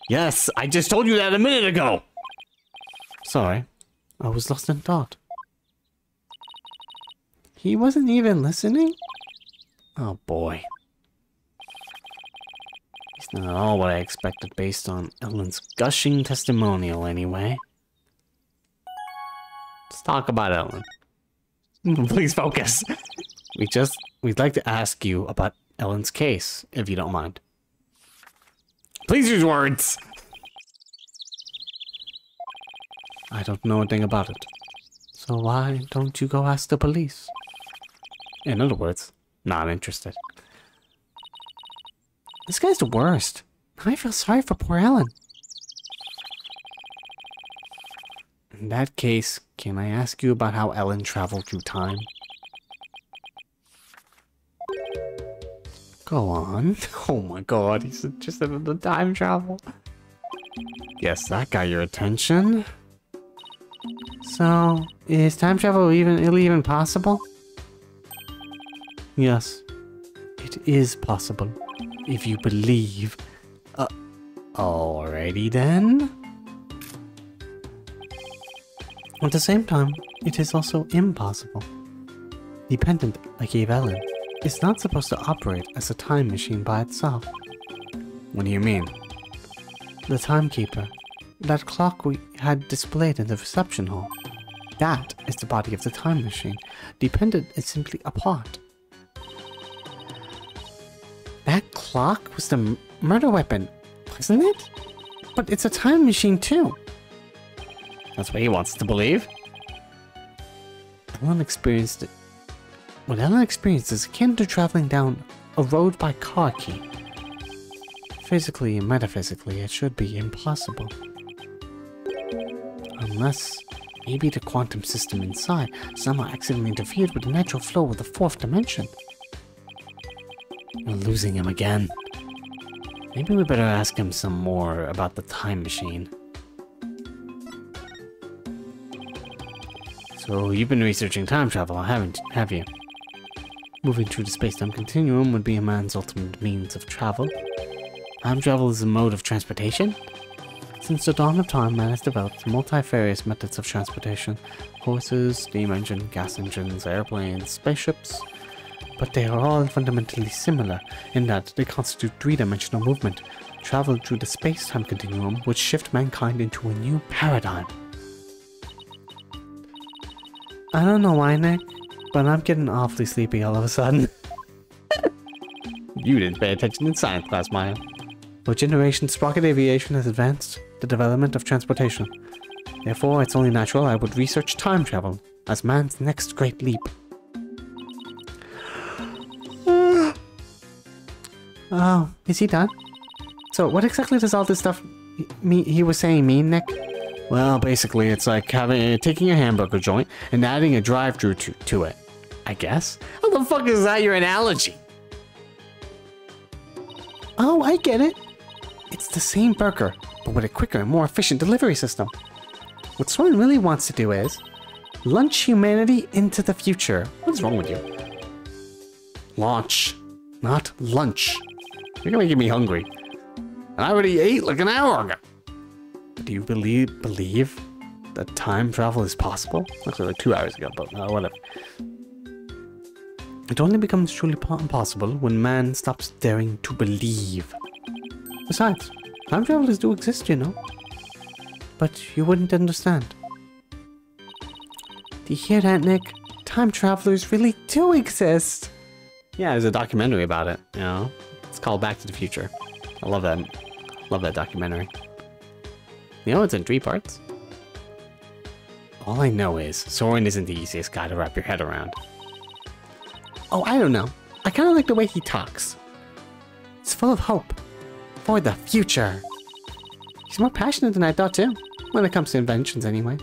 [SPEAKER 1] Yes, I just told you that a minute ago! Sorry, I was lost in thought. He wasn't even listening? Oh boy. He's not at all what I expected based on Ellen's gushing testimonial anyway. Let's talk about Ellen. Please focus. We'd like to ask you about Ellen's case, if you don't mind. Please use words! I don't know a thing about it. So why don't you go ask the police? In other words, not interested. This guy's the worst. I feel sorry for poor Ellen. In that case, can I ask you about how Ellen traveled through time? Go on. Oh my god, he's interested in the time travel. Yes, that got your attention. So, is time travel even possible? Yes, it is possible, if you believe. Alrighty then. At the same time, it is also impossible. The pendant I gave Ellen is not supposed to operate as a time machine by itself. What do you mean? The timekeeper, that clock we had displayed in the reception hall, that is the body of the time machine. The pendant is simply a part. That clock was the murder weapon, wasn't it? But it's a time machine too. That's what he wants to believe. Ellen experienced it. What Ellen experienced is akin to traveling down a road by car key. Physically and metaphysically, it should be impossible. Unless maybe the quantum system inside somehow accidentally interfered with the natural flow of the fourth dimension. We're losing him again. Maybe we better ask him some more about the time machine. So, you've been researching time travel, have you? Moving through the space-time continuum would be a man's ultimate means of travel. Time travel is a mode of transportation? Since the dawn of time, man has developed multifarious methods of transportation. Horses, steam engine, gas engines, airplanes, spaceships. But they are all fundamentally similar in that they constitute three-dimensional movement. Travel through the space-time continuum would shift mankind into a new paradigm. I don't know why, Nick, but I'm getting awfully sleepy all of a sudden. You didn't pay attention in science class, Maya. For generations, rocket aviation has advanced the development of transportation. Therefore, it's only natural I would research time travel as man's next great leap. Oh, is he done? So, what exactly does all this stuff he was saying mean, Nick? Well, basically, it's like taking a hamburger joint and adding a drive-thru to it, I guess. How the fuck is that your analogy? Oh, I get it. It's the same burger, but with a quicker and more efficient delivery system. What Swan really wants to do is launch humanity into the future. What's wrong with you? Launch, not lunch. You're gonna get me hungry. And I already ate like an hour ago. Do you believe that time travel is possible? Actually, like 2 hours ago, but whatever. It only becomes truly possible when man stops daring to believe. Besides, time travelers do exist, you know. But you wouldn't understand. Do you hear that, Nick? Time travelers really do exist. Yeah, there's a documentary about it, you know. It's called Back to the Future. I love that. Love that documentary. You know, it's in 3 parts. All I know is Soren isn't the easiest guy to wrap your head around. Oh, I don't know. I kind of like the way he talks. It's full of hope. For the future. He's more passionate than I thought too. When it comes to inventions anyway.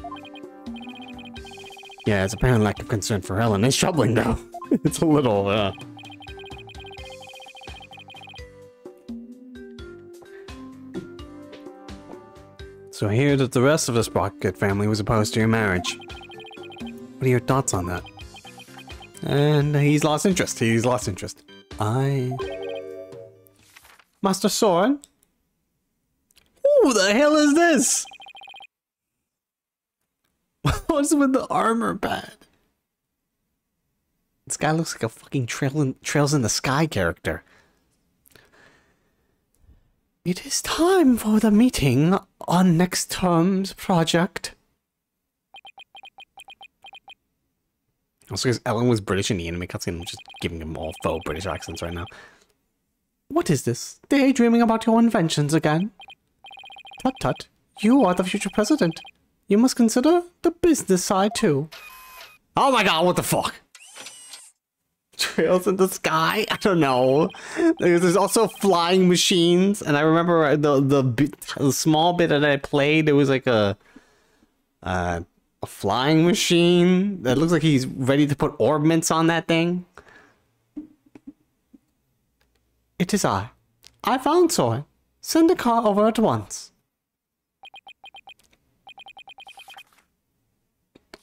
[SPEAKER 1] Yeah, his apparent lack of concern for Ellen is troubling though. It's a little, So I hear that the rest of the Sprocket family was opposed to your marriage. What are your thoughts on that? And he's lost interest. Master Soren? Who the hell is this? What's with the armor pad? This guy looks like a fucking Trails in the Sky character. It is time for the meeting on next term's project. Also, because Ellen was British in the anime cutscene, I'm just giving him all faux British accents right now. What is this? Daydreaming about your inventions again? Tut tut, you are the future president. You must consider the business side too. Oh my god, what the fuck? trails in the sky. I don't know. There's also flying machines, and I remember the small bit that I played. There was like a flying machine that looks like he's ready to put orbments on that thing. It is I. I found Soren. Send the car over at once.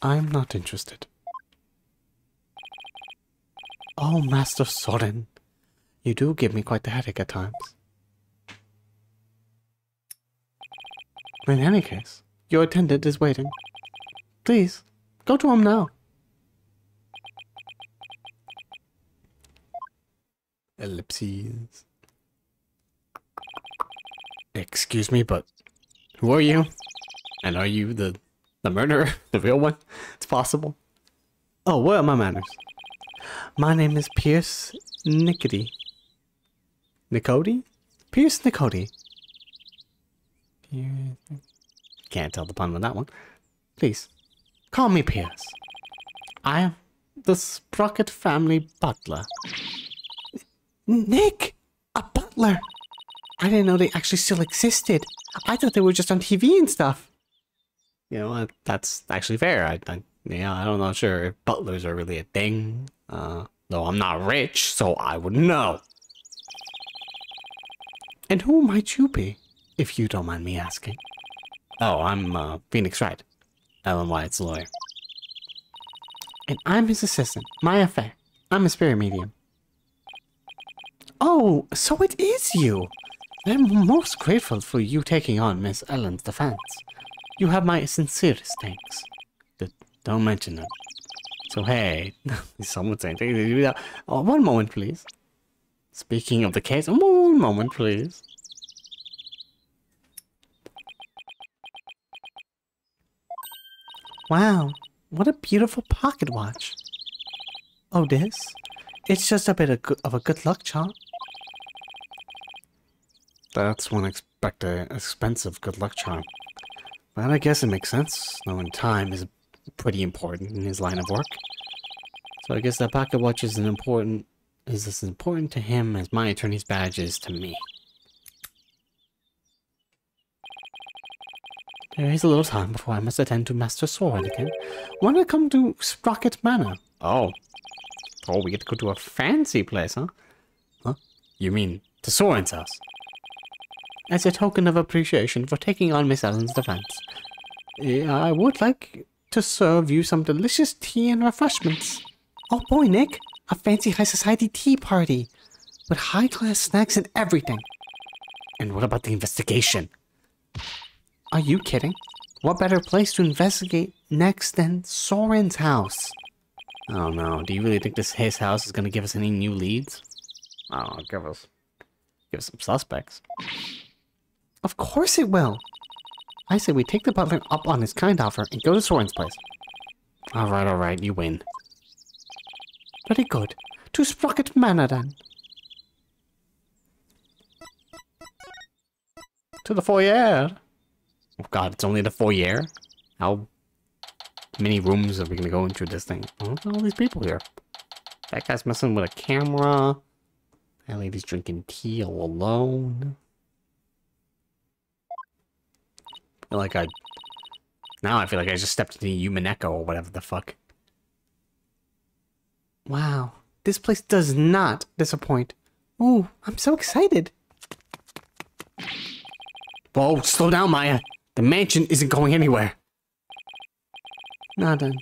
[SPEAKER 1] I'm not interested. Oh, Master Soren. You do give me quite the headache at times. In any case, your attendant is waiting. Please, go to him now. Ellipses. Excuse me, but who are you? And are you the murderer? The real one? It's possible. Oh, what are my manners? My name is Pierce Nicody. Nicody? Pierce Nicody. Can't tell the pun with that one. Please, call me Pierce. I am the Sprocket family butler. Nick! A butler! I didn't know they actually still existed. I thought they were just on TV and stuff. You know, that's actually fair. I don't know, sure if butlers are really a thing. Though I'm not rich, so I would know. And who might you be, if you don't mind me asking? Oh, I'm Phoenix Wright, Ellen Wyatt's lawyer. And I'm his assistant, Maya Fey. I'm a spirit medium. Oh, so it is you. I'm most grateful for you taking on Miss Ellen's defense. You have my sincerest thanks. Don't mention it. So hey, someone saying, oh, one moment, please. Speaking of the case, one moment, please. Wow, what a beautiful pocket watch. Oh, this? It's just a bit of a good luck charm. That's one expensive good luck charm. But I guess it makes sense, knowing time is pretty important in his line of work. So I guess that pocket watch is as important to him as my attorney's badge is to me. There is a little time before I must attend to Master Soren again. When I come to Sprocket Manor. Oh, we get to go to a fancy place, huh? Huh? You mean to Soren's house? As a token of appreciation for taking on Miss Ellen's defense, I would like to serve you some delicious tea and refreshments. Oh boy, Nick, a fancy high society tea party with high-class snacks and everything. And what about the investigation? Are you kidding? What better place to investigate next than Soren's house? Oh no, do you really think his house is going to give us any new leads? Oh, give us some suspects. Of course it will. I say we take the butler up on his kind offer and go to Soren's place. Alright, you win. Very good. To Sprocket Manor then. To the foyer. Oh god, it's only the foyer? How many rooms are we gonna go into this thing? Oh, look at all these people here. That guy's messing with a camera. That lady's drinking tea all alone. Now I feel like I just stepped into the human echo or whatever the fuck. Wow, this place does not disappoint. Ooh, I'm so excited. Whoa, slow down, Maya. The mansion isn't going anywhere. Now then,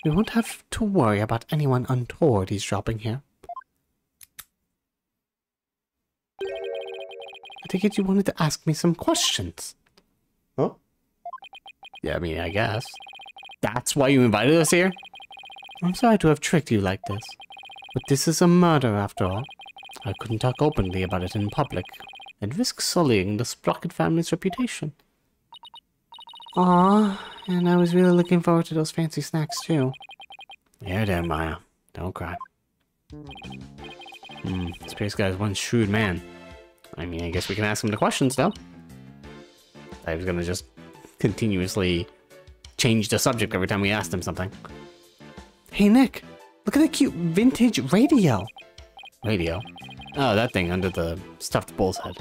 [SPEAKER 1] we won't have to worry about anyone untoward eavesdropping here. I take it you wanted to ask me some questions. Huh? Yeah, I mean, I guess. That's why you invited us here? I'm sorry to have tricked you like this, but this is a murder after all. I couldn't talk openly about it in public, and risk sullying the Sprocket family's reputation. Aww, and I was really looking forward to those fancy snacks too. There, Maya. Don't cry. Space Guy's one shrewd man. I mean, I guess we can ask him the questions, though. I was gonna just continuously change the subject every time we asked him something. Hey, Nick. Look at that cute vintage radio. Radio? Oh, that thing under the stuffed bull's head.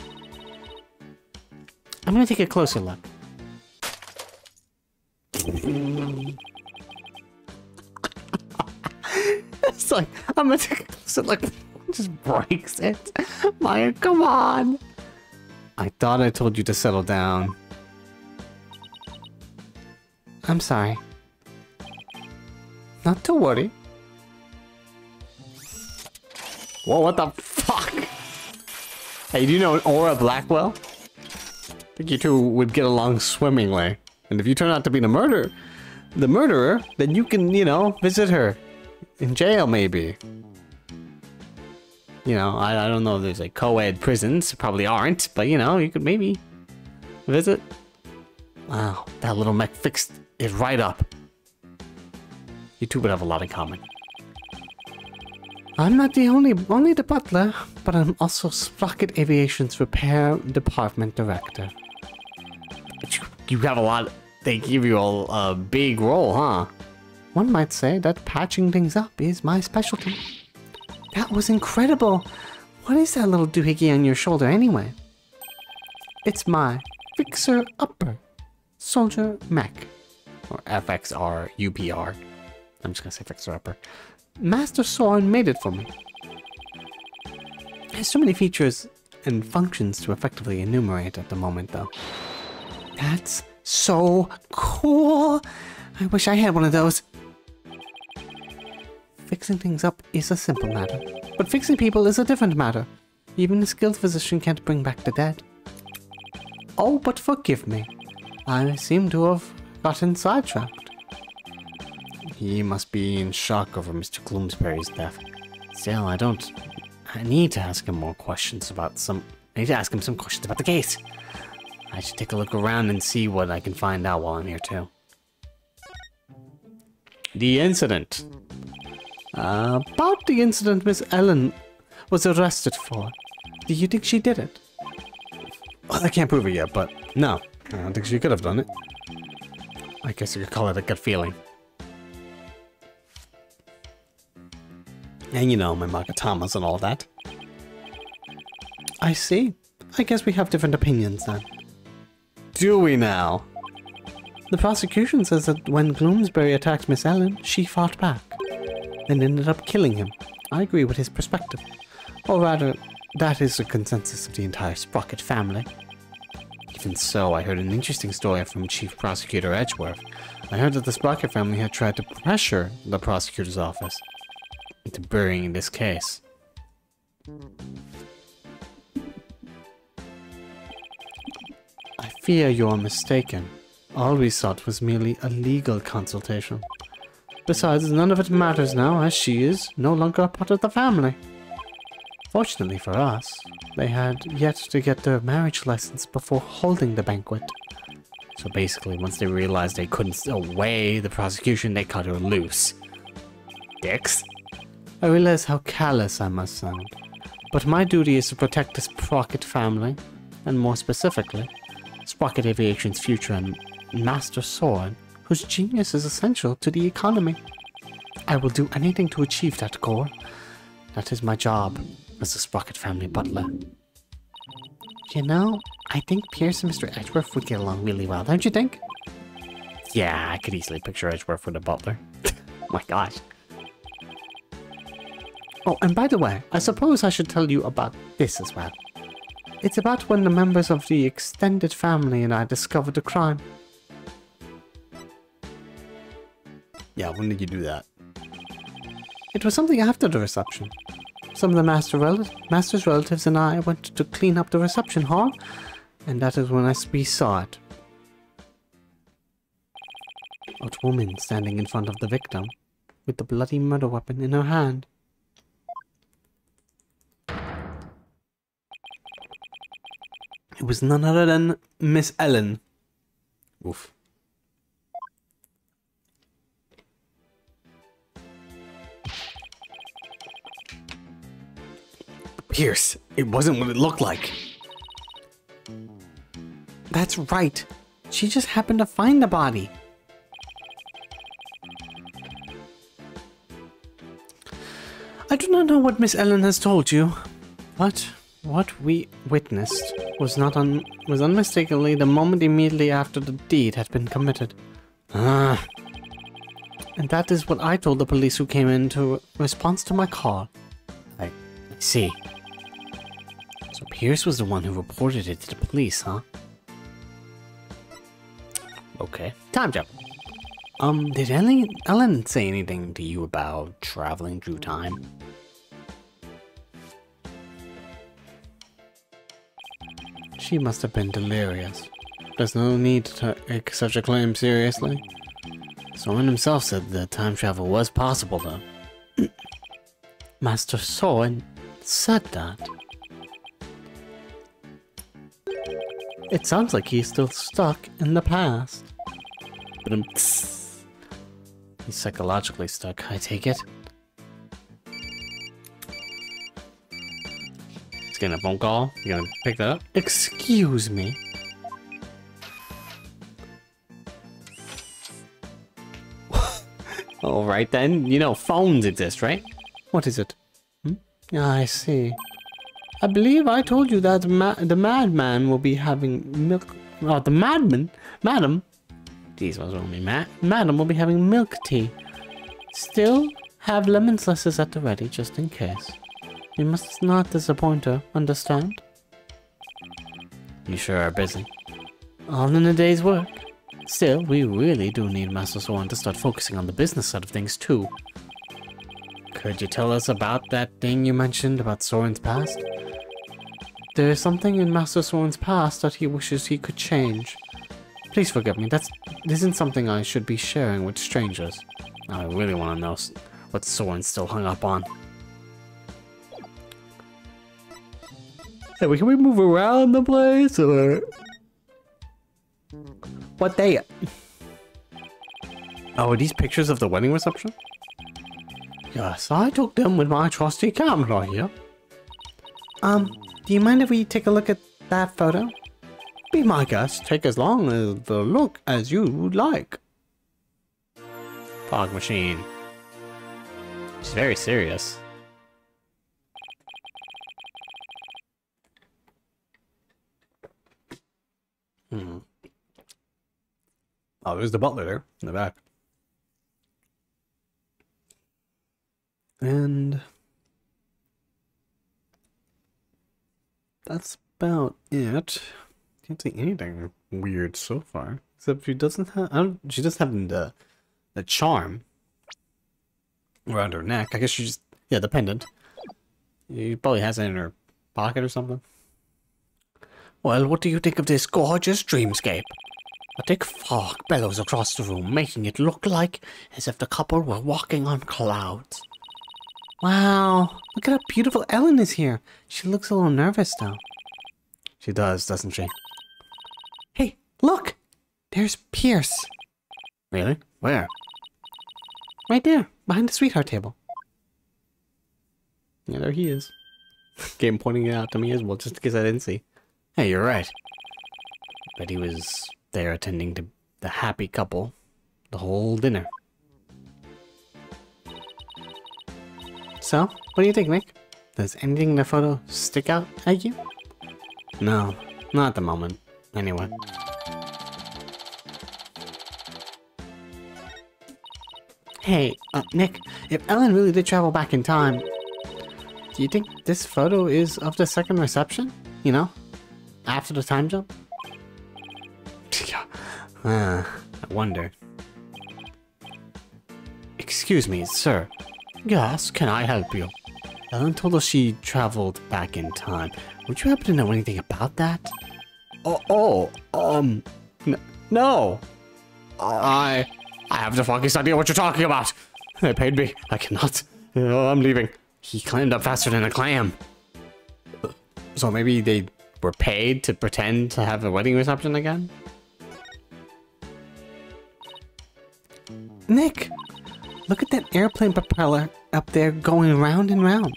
[SPEAKER 1] I'm gonna take a closer look. It's like, I'm gonna take a closer look. Just breaks it. Maya, come on. I thought I told you to settle down. I'm sorry. Not to worry. Whoa, what the fuck? Hey, do you know Aura Blackwell? I think you two would get along swimmingly. And if you turn out to be the murderer, then you can, you know, visit her. In jail, maybe. You know, I don't know if there's like co-ed prisons. Probably aren't, but you know, you could maybe visit. Wow, that little mech fixed it right up. You two would have a lot in common. I'm not the only the butler, but I'm also Sprocket Aviation's repair department director. You have a lot. They give you a big role, huh? One might say that patching things up is my specialty. That was incredible. What is that little doohickey on your shoulder anyway? It's my fixer-upper, soldier mech, or FXR-UPR. I'm just gonna say fixer-upper. Master Soren made it for me. There's so many features and functions to effectively enumerate at the moment, though. That's so cool! I wish I had one of those. Fixing things up is a simple matter, but fixing people is a different matter. Even a skilled physician can't bring back the dead. Oh, but forgive me. I seem to have gotten sidetracked. He must be in shock over Mr. Gloomsbury's death. Still, I need to ask him more questions about I need to ask him some questions about the case. I should take a look around and see what I can find out while I'm here too. The incident. About the incident Miss Ellen was arrested for. Do you think she did it? Well, I can't prove it yet, but no. I don't think she could have done it. I guess you could call it a gut feeling. And you know, my Makatamas and all that. I see. I guess we have different opinions then. Do we now? The prosecution says that when Gloomsbury attacked Miss Ellen, she fought back and ended up killing him. I agree with his perspective. Or rather, that is the consensus of the entire Sprocket family. Even so, I heard an interesting story from Chief Prosecutor Edgeworth. I heard that the Sprocket family had tried to pressure the prosecutor's office into burying this case. I fear you are mistaken. All we sought was merely a legal consultation. Besides, none of it matters now, as she is no longer a part of the family. Fortunately for us, they had yet to get their marriage license before holding the banquet. So basically, once they realized they couldn't sway the prosecution, they cut her loose. Dicks. I realize how callous I must sound, but my duty is to protect the Sprocket family, and more specifically, Sprocket Aviation's future and Master Soren, whose genius is essential to the economy. I will do anything to achieve that goal. That is my job as the Sprocket family butler. You know, I think Pierce and Mr. Edgeworth would get along really well, don't you think? Yeah, I could easily picture Edgeworth with a butler. Oh my gosh. Oh, and by the way, I suppose I should tell you about this as well. It's about when the members of the extended family and I discovered the crime. Yeah, when did you do that? It was something after the reception. Some of the master's relatives and I went to clean up the reception hall, and that is when we saw it. A woman standing in front of the victim, with the bloody murder weapon in her hand. It was none other than Miss Ellen. Oof. Pierce, it wasn't what it looked like. That's right. She just happened to find the body. I do not know what Miss Ellen has told you, but what we witnessed was unmistakably the moment immediately after the deed had been committed. And that is what I told the police who came in to response to my call. I see. So Pierce was the one who reported it to the police, huh? Okay. Time jump. Did Ellen say anything to you about traveling through time? She must have been delirious. There's no need to take such a claim seriously. Soren himself said that time travel was possible, though. Master Soren said that. It sounds like he's still stuck in the past. But he's psychologically stuck, I take it. He's getting a phone call. You gonna pick that up? Excuse me. Alright then, you know phones exist, right? What is it? I see. I believe I told you that the madman will be having milk... Oh, the madman? Madam? Jeez, what's wrong with me? Madam will be having milk tea. Still, have lemon slices at the ready, just in case. You must not disappoint her, understand? You sure are busy. All in a day's work. Still, we really do need Master Soren to start focusing on the business side of things, too. Could you tell us about that thing you mentioned about Soren's past? There is something in Master Soren's past that he wishes he could change. Please forgive me, this isn't something I should be sharing with strangers. I really want to know what Soren's still hung up on. Hey, can we move around the place, or... What day? Oh, are these pictures of the wedding reception? Yes, I took them with my trusty camera here. Do you mind if we take a look at that photo? Be my guest, take as long as the look as you would like. Fog machine. She's very serious. Oh, there's the butler there in the back. And that's about it. Can't see anything weird so far, except she doesn't have. She doesn't have the charm around her neck. I guess she just the pendant. She probably has it in her pocket or something. Well, what do you think of this gorgeous dreamscape? A thick fog bellows across the room, making it look like as if the couple were walking on clouds. Wow, look at how beautiful Ellen is here. She looks a little nervous though. She does, doesn't she? Hey, look! There's Pierce. Really? Where? Right there, behind the sweetheart table. Yeah, there he is. Game pointing it out to me as well, just in case I didn't see. Hey, you're right. But he was there attending to the happy couple the whole dinner. So, what do you think, Nick? Does anything in the photo stick out at you? No, not at the moment. Anyway. Hey, Nick, if Ellen really did travel back in time, do you think this photo is of the second reception? You know? After the time jump? I wonder. Excuse me, sir. Yes, can I help you? Ellen told us she traveled back in time. Would you happen to know anything about that? No. I have the foggiest idea what you're talking about. They paid me. I cannot. I'm leaving. He climbed up faster than a clam. So maybe they were paid to pretend to have a wedding reception again? Nick! Look at that airplane propeller up there going round and round.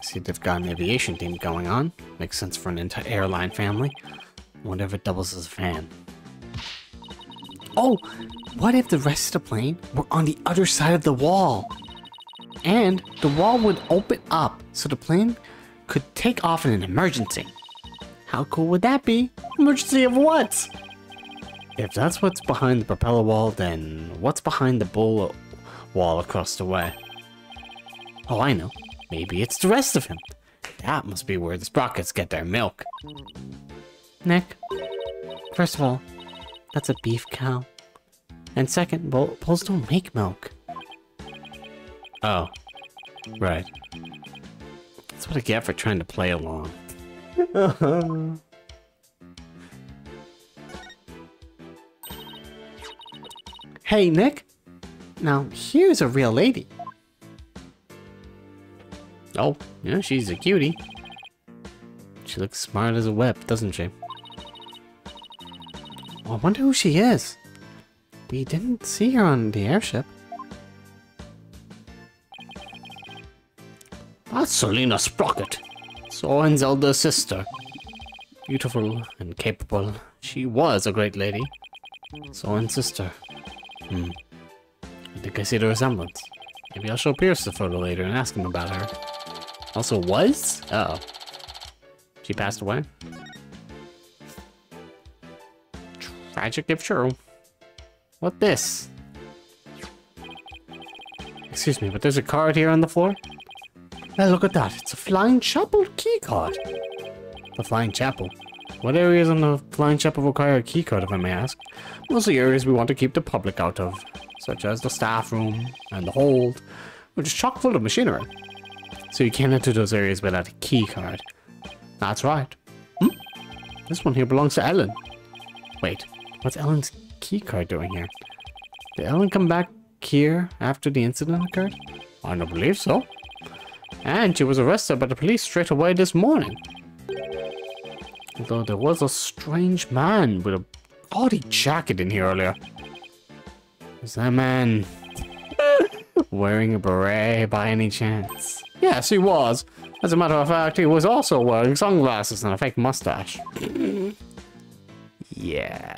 [SPEAKER 1] See, they've got an aviation theme going on. Makes sense for an entire airline family. Wonder if it doubles as a fan. Oh! What if the rest of the plane were on the other side of the wall? and the wall would open up so the plane could take off in an emergency. How cool would that be? Emergency of what? If that's what's behind the propeller wall, then what's behind the bull wall across the way? Oh, I know. Maybe it's the rest of him. That must be where the sprockets get their milk. Nick, first of all, that's a beef cow. And second, bulls don't make milk. Oh, right. That's what I get for trying to play along. Hey, Nick. Now, here's a real lady. Oh, yeah, she's a cutie. She looks smart as a whip, doesn't she? I wonder who she is. We didn't see her on the airship. That's Selena Sprocket, Soren's elder sister. Beautiful and capable. She was a great lady. Soren's sister. I think I see the resemblance. Maybe I'll show Pierce the photo later and ask him about her. Also was? Uh oh. She passed away? Tragic if true. What this? Excuse me, but there's a card here on the floor? Hey, look at that. It's a Flying Chapel key card. The Flying Chapel? What areas on the Flying Chapel require a key card, if I may ask? Mostly areas we want to keep the public out of, such as the staff room and the hold, which is chock full of machinery. So you can't enter those areas without a key card. That's right. This one here belongs to Ellen. Wait, what's Ellen's key card doing here? Did Ellen come back here after the incident occurred? I don't believe so. And she was arrested by the police straight away this morning. Although there was a strange man with a gaudy jacket in here earlier. Is that man wearing a beret by any chance? Yes, he was. As a matter of fact, he was also wearing sunglasses and a fake mustache. Yeah.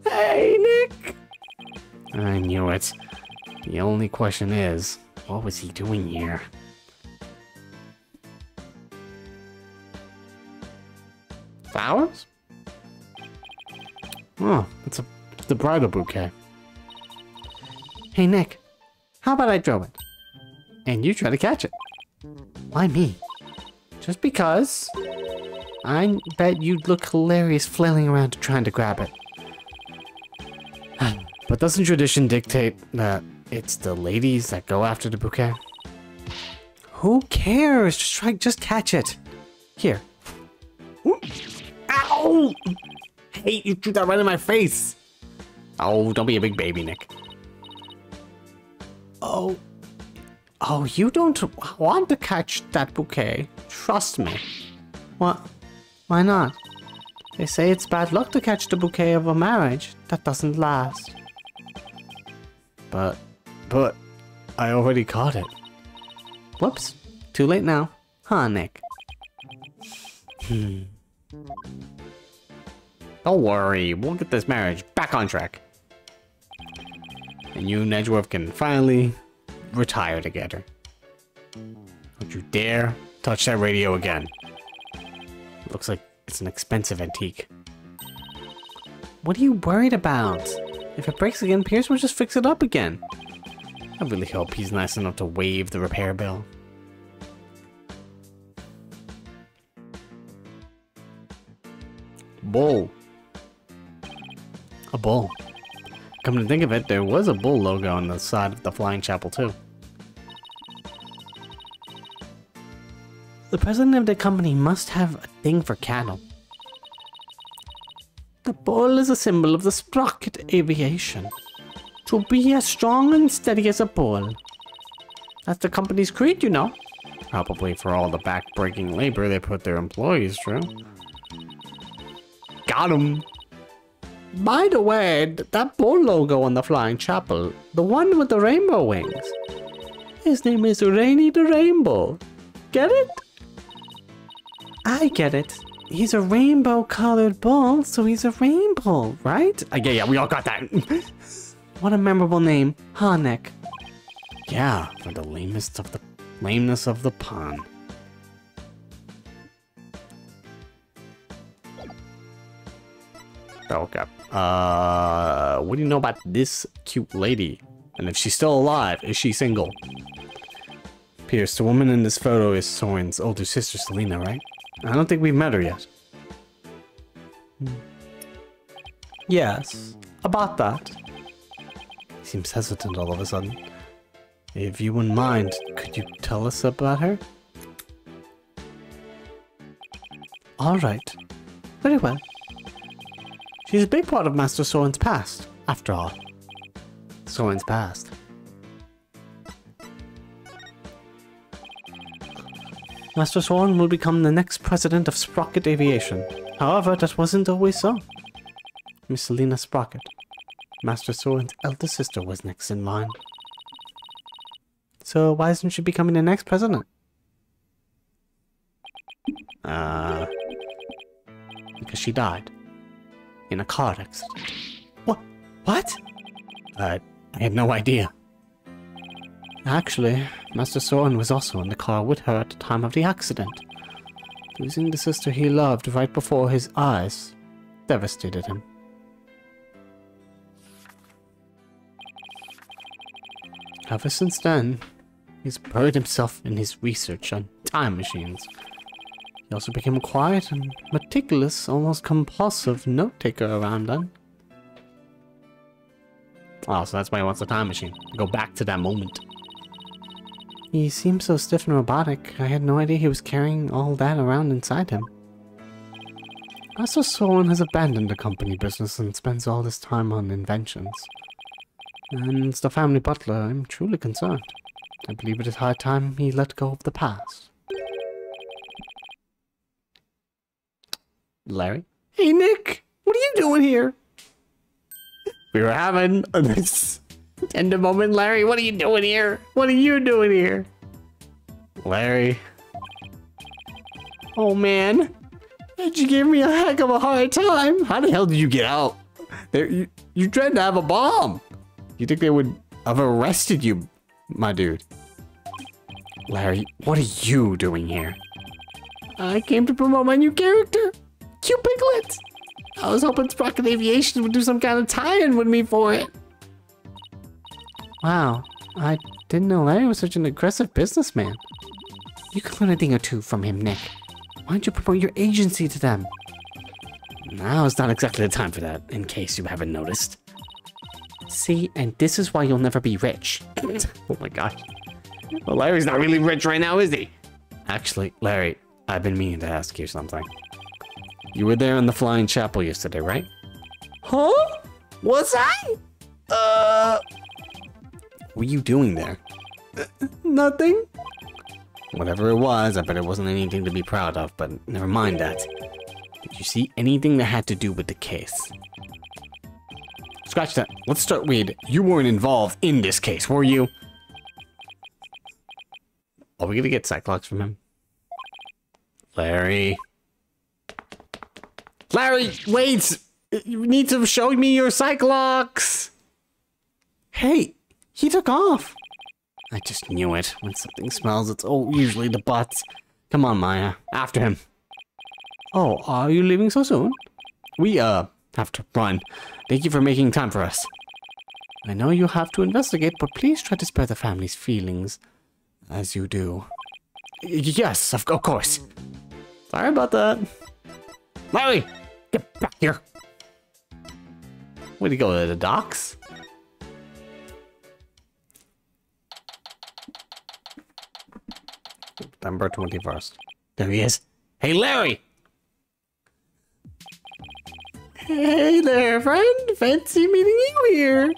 [SPEAKER 1] Hey, Nick! I knew it. The only question is, what was he doing here? Flowers? Oh, it's the bridal bouquet. Hey, Nick. How about I throw it? And you try to catch it. Why me? Just because I bet you'd look hilarious flailing around trying to grab it. But doesn't tradition dictate that it's the ladies that go after the bouquet? Who cares? Just catch it. Here. Ow! Hey, you threw that right in my face. Oh, don't be a big baby, Nick. Oh, you don't want to catch that bouquet. Trust me. What? Why not? They say it's bad luck to catch the bouquet of a marriage that doesn't last. But, I already caught it. Whoops. Too late now. Huh, Nick? Don't worry, we'll get this marriage back on track. And you and Edgeworth can finally retire together. Don't you dare touch that radio again. Looks like it's an expensive antique. What are you worried about? If it breaks again, Pierce will just fix it up again. I really hope he's nice enough to waive the repair bill. Bull. A bull. Come to think of it, there was a bull logo on the side of the Flying Chapel too. The president of the company must have a thing for cattle. The bull is a symbol of the Sprocket aviation. To be as strong and steady as a bull. That's the company's creed, you know. Probably for all the back-breaking labor they put their employees through. Got him! By the way, that bull logo on the Flying Chapel, the one with the rainbow wings. His name is Rainy the Rainbow. Get it? I get it. He's a rainbow-colored bull, so he's a rainbow, right? Yeah, we all got that. What a memorable name, huh, Nick? Yeah, for the lameness of the pun. Okay. What do you know about this cute lady? And if she's still alive, is she single? Pierce, the woman in this photo is Soren's older sister, Selena, right? I don't think we've met her yet. Yes, about that. He seems hesitant all of a sudden. If you wouldn't mind, could you tell us about her? Alright. Very well. She's a big part of Master Soren's past, after all. Soren's past. Master Soren will become the next president of Sprocket Aviation. However, that wasn't always so. Miss Selena Sprocket, Master Soren's elder sister, was next in line. So why isn't she becoming the next president? Because she died. In a car accident. What? I had no idea. Actually, Master Soren was also in the car with her at the time of the accident. Losing the sister he loved right before his eyes devastated him. Ever since then, he's buried himself in his research on time machines. He also became a quiet and meticulous, almost compulsive note-taker around then. Oh, so that's why he wants a time machine. To go back to that moment. He seemed so stiff and robotic, I had no idea he was carrying all that around inside him. Master Soren has abandoned the company business and spends all his time on inventions. And as the family butler, I'm truly concerned. I believe it is high time he let go of the past. Larry? Hey, Nick! What are you doing here? We were having this tender moment, Larry. What are you doing here? What are you doing here? Larry. Oh, man. You gave me a heck of a hard time. How the hell did you get out? You tried to have a bomb. You think they would have arrested you, my dude? Larry, what are you doing here? I came to promote my new character, Cute Piglet. I was hoping Sprocket Aviation would do some kind of tie-in with me for it. Wow, I didn't know Larry was such an aggressive businessman. You could learn a thing or two from him, Nick. Why don't you promote your agency to them? Now is not exactly the time for that, in case you haven't noticed. See, and this is why you'll never be rich. Oh my gosh. Well, Larry's not really rich right now, is he? Actually, Larry, I've been meaning to ask you something. You were there in the Flying Chapel yesterday, right? Huh? Was I? What were you doing there? Nothing. Whatever it was, I bet it wasn't anything to be proud of, but never mind that. Did you see anything that had to do with the case? Scratch that. Let's start with, you weren't involved in this case, were you? Are we gonna get Cyclops from him? Larry. Larry, wait! You need to show me your Cyclops! Hey, he took off. I just knew it. When something smells, it's usually the butts. Come on, Maya. After him. Oh, are you leaving so soon? We, have to run. Thank you for making time for us. I know you have to investigate, but please try to spare the family's feelings. As you do. Yes, of course. Sorry about that. Larry! Get back here! Where'd he go, to the docks? September 21st. There he is. Hey, Larry! Hey there, friend. Fancy meeting you here.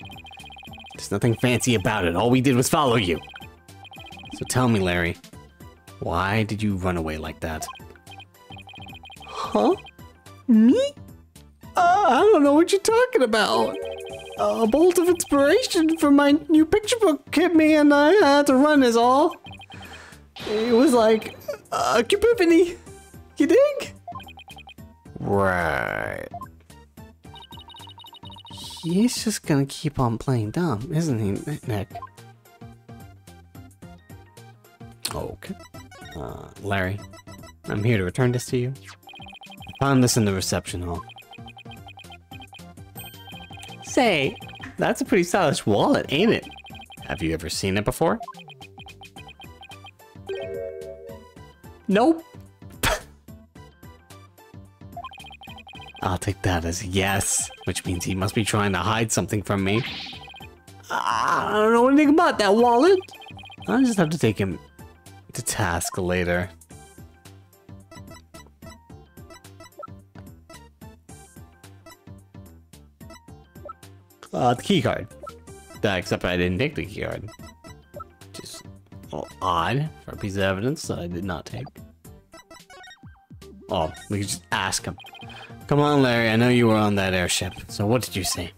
[SPEAKER 1] There's nothing fancy about it. All we did was follow you. So tell me, Larry, why did you run away like that? Huh? Me? I don't know what you're talking about. A bolt of inspiration from my new picture book hit me and I had to run is all. It was like a epiphany. You dig? Right. He's just gonna keep on playing dumb, isn't he, Nick? Okay. Larry, I'm here to return this to you. I found this in the reception hall. Say, that's a pretty stylish wallet, ain't it? Have you ever seen it before? Nope. I'll take that as a yes, which means he must be trying to hide something from me. I don't know anything about that wallet. I'll just have to take him to task later. The key card. Except I didn't take the key card. Just a little odd for a piece of evidence that I did not take. Oh, we could just ask him. Come on, Larry, I know you were on that airship. So what did you say?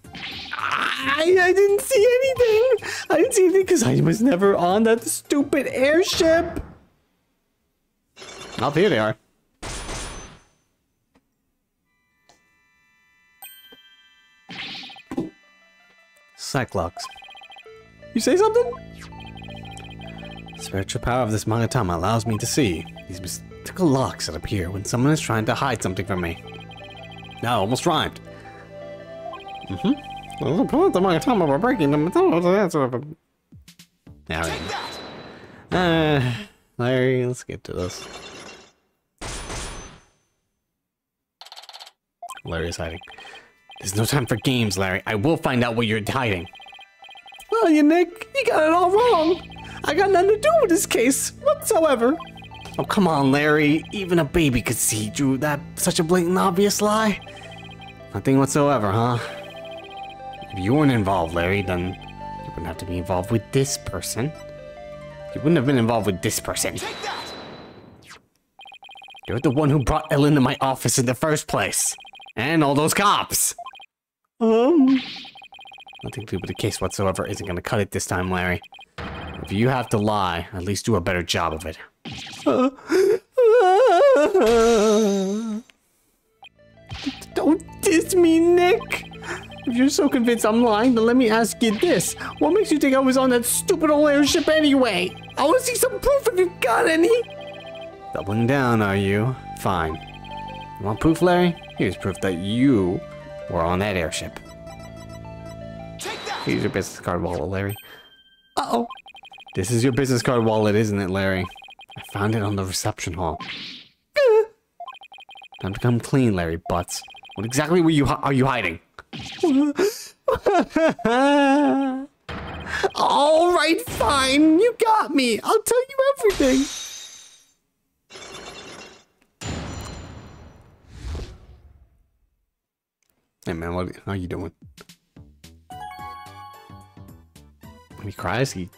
[SPEAKER 1] I didn't see anything. I didn't see anything because I was never on that stupid airship. Oh, here they are. Cyclops. You say something? The spiritual power of this Magatama allows me to see these mystical locks that appear when someone is trying to hide something from me. Now, almost rhymed. Well, the Magatama were breaking them. Now, Larry, let's get to this. Larry's hiding. There's no time for games, Larry. I will find out what you're hiding. Well, you Nick, you got it all wrong. I got nothing to do with this case whatsoever. Oh, come on, Larry. Even a baby could see through that such a blatant, obvious lie. Nothing whatsoever, huh? If you weren't involved, Larry, then you wouldn't have to be involved with this person. You wouldn't have been involved with this person. You're the one who brought Ellen to my office in the first place. And all those cops. Nothing to do with the case whatsoever isn't gonna cut it this time, Larry. If you have to lie, at least do a better job of it. Don't diss me, Nick! If you're so convinced I'm lying, then let me ask you this. What makes you think I was on that stupid old airship anyway? I want to see some proof if you've got any! Doubling down, are you? Fine. You want proof, Larry? Here's proof that you were on that airship. Here's your business card wallet, Larry. Uh-oh. This is your business card wallet, isn't it, Larry? I found it on the reception hall. Time to come clean, Larry Butts. What exactly are you hiding? All right, fine. You got me. I'll tell you everything. Hey, man, how you doing? When he cries, he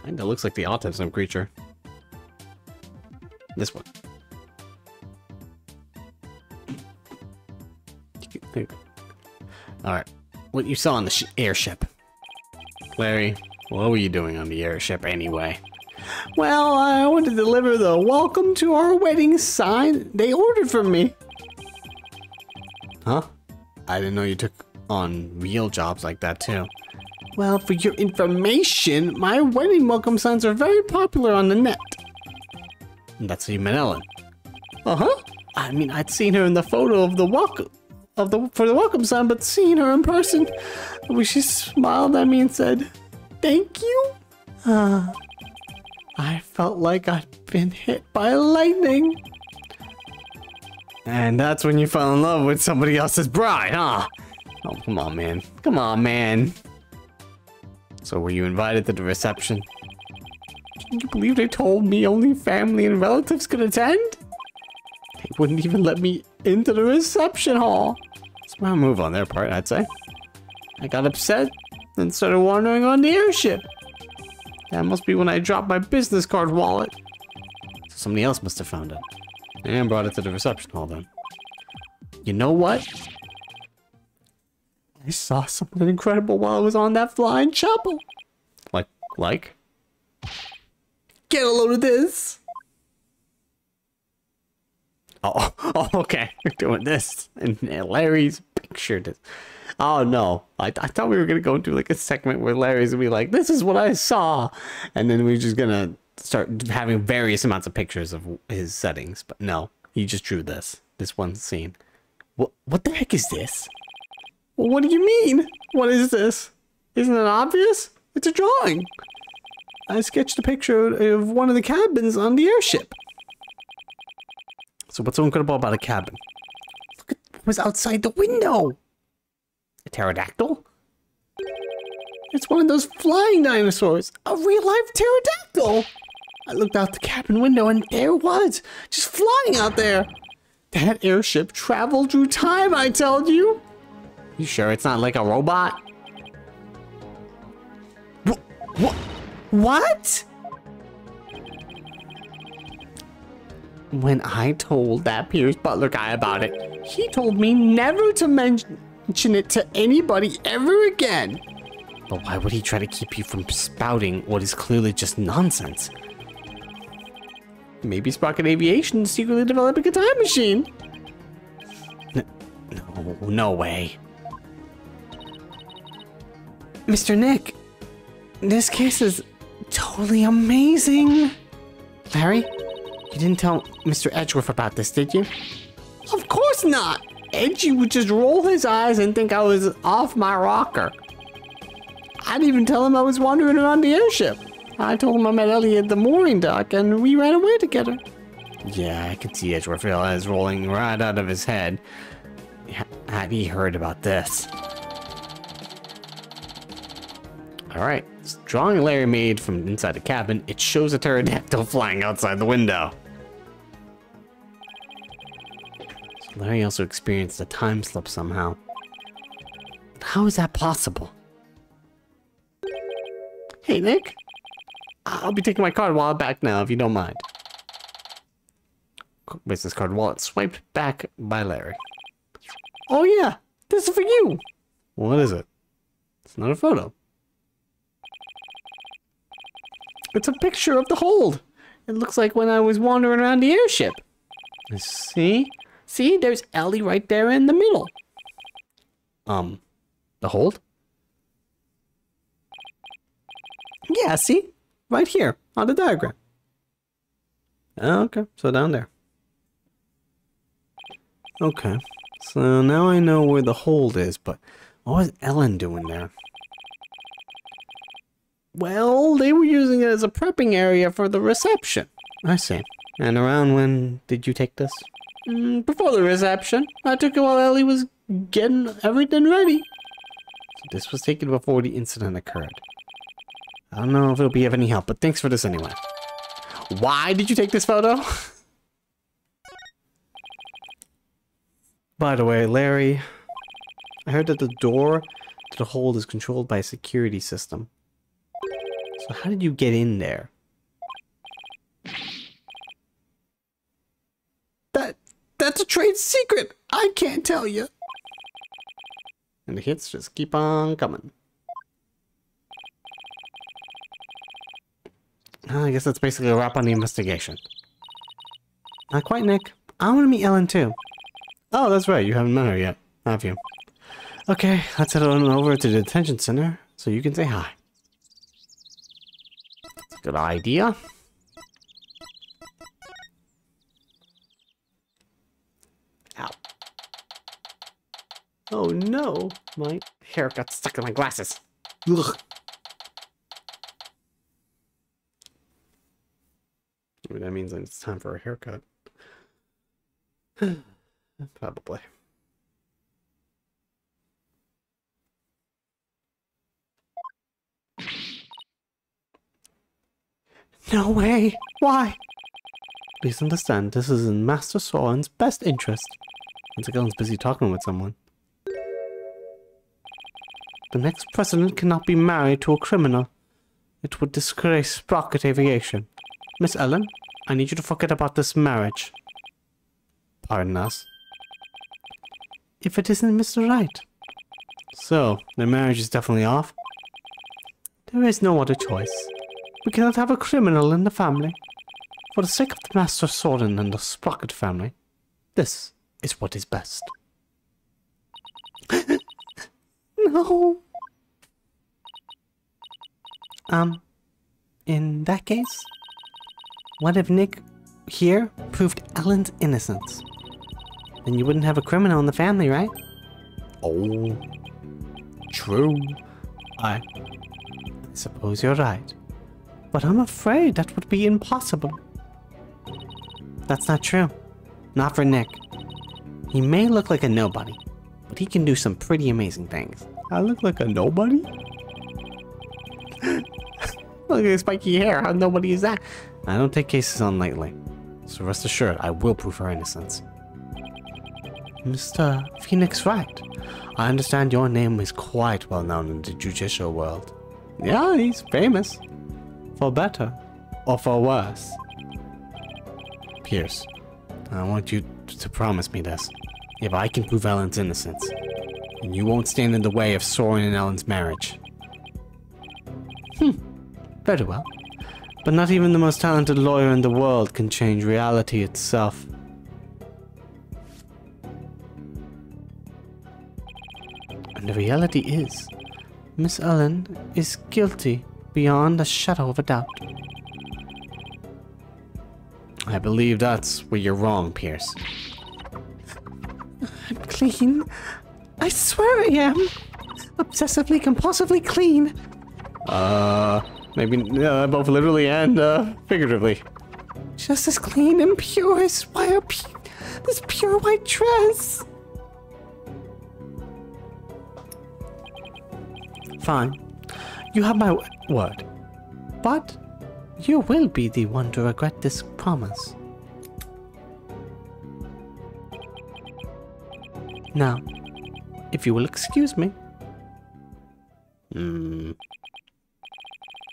[SPEAKER 1] kinda looks like the autism creature. This one. Alright, what you saw on the airship. Larry, what were you doing on the airship anyway? Well, I went to deliver the welcome to our wedding sign they ordered from me. Huh? I didn't know you took on real jobs like that too. Well, for your information, my wedding welcome signs are very popular on the net. And that's how you met Ellen. Uh-huh. I mean, I'd seen her in the photo of the welcome for the welcome sign, but seeing her in person, she smiled at me and said, "Thank you." I felt like I'd been hit by lightning. And that's when you fell in love with somebody else's bride, huh? Oh, come on, man. Come on, man. So were you invited to the reception? Can you believe they told me only family and relatives could attend? They wouldn't even let me into the reception hall. Smart move on their part, I'd say. I got upset and started wandering on the airship. That must be when I dropped my business card wallet. So somebody else must have found it. And brought it to the reception hall then. You know what? I saw something incredible while I was on that flying chapel. Like? Get a load of this. Oh, okay. We're doing this. And Larry's big Sure did. Oh no, I thought we were gonna go into like a segment where Larry's gonna be like, this is what I saw, and then we're just gonna start having various amounts of pictures of his settings. But no, he just drew this one scene. What the heck is this? Well, what do you mean? What is this? Isn't it obvious? It's a drawing. I sketched a picture of one of the cabins on the airship. So what's so incredible about a cabin? Look at what was outside the window. A pterodactyl? It's one of those flying dinosaurs. A real-life pterodactyl. I looked out the cabin window and there it was, just flying out there. That airship traveled through time, I told you. You sure it's not like a robot? What? When I told that Pierce Butler guy about it, he told me never to mention it to anybody ever again. But why would he try to keep you from spouting what is clearly just nonsense? Maybe Sprocket Aviation is secretly developing a time machine. No way. Mr. Nick, this case is totally amazing. Larry, you didn't tell Mr. Edgeworth about this, did you? Of course not. Edgy would just roll his eyes and think I was off my rocker. I didn't even tell him I was wandering around the airship. I told him I met Ellie at the mooring dock and we ran away together. Yeah, I can see Edgeworth's eyes rolling right out of his head. Had he heard about this? Alright, drawing Larry made from inside the cabin, it shows a pterodactyl flying outside the window. So Larry also experienced a time slip somehow. But how is that possible? Hey Nick, I'll be taking my card wallet back now if you don't mind. Quick business card wallet swiped back by Larry. Oh yeah, this is for you. What is it? It's not a photo. It's a picture of the hold. It looks like when I was wandering around the airship. See? See, there's Ellie right there in the middle. The hold? Yeah, see? Right here on the diagram. Okay, so down there. Okay, so now I know where the hold is, but what was Ellen doing there? Well, they were using it as a prepping area for the reception. I see. And around when did you take this? Before the reception. I took it while Ellie was getting everything ready. So this was taken before the incident occurred. I don't know if it'll be of any help, but thanks for this anyway. Why did you take this photo? By the way, Larry, I heard that the door to the hold is controlled by a security system. So how did you get in there? That's a trade secret. I can't tell you. And the hits just keep on coming. I guess that's basically a wrap on the investigation. Not quite, Nick. I want to meet Ellen too. Oh, that's right. You haven't met her yet, have you? Okay, let's head on over to the detention center so you can say hi. Good idea. Ow. Oh no, my hair got stuck in my glasses. Ugh. Maybe that means it's time for a haircut. Probably. No way! Why? Please understand, this is in Master Soren's best interest. Once Ellen's busy talking with someone. The next president cannot be married to a criminal. It would disgrace Sprocket Aviation. Miss Ellen, I need you to forget about this marriage. Pardon us. If it isn't Mr. Right. So, the marriage is definitely off? There is no other choice. We cannot have a criminal in the family. For the sake of the Master Soren and the Sprocket family, this is what is best.
[SPEAKER 4] No. In that case, what if Nick here proved Ellen's innocence? Then you wouldn't have a criminal in the family, right?
[SPEAKER 1] Oh, true.
[SPEAKER 4] I suppose you're right. But I'm afraid that would be impossible. That's not true. Not for Nick. He may look like a nobody, but he can do some pretty amazing things.
[SPEAKER 1] I look like a nobody? Look at his spiky hair. How nobody is that?
[SPEAKER 4] I don't take cases on lightly, so rest assured I will prove her innocence. Mr. Phoenix Wright, I understand your name is quite well known in the judicial world.
[SPEAKER 1] Yeah, he's famous.
[SPEAKER 4] For better or for worse. Pierce, I want you to promise me this. If I can prove Ellen's innocence, then you won't stand in the way of Soren and Ellen's marriage. Very well. But not even the most talented lawyer in the world can change reality itself. And the reality is, Miss Ellen is guilty beyond a shadow of a doubt. I believe that's where you're wrong, Pierce. I'm clean. I swear I am. Obsessively, compulsively clean.
[SPEAKER 1] Maybe both literally and figuratively.
[SPEAKER 4] Just as clean and pure as this pure white dress. Fine. You have my word. But you will be the one to regret this promise. Now, if you will excuse me.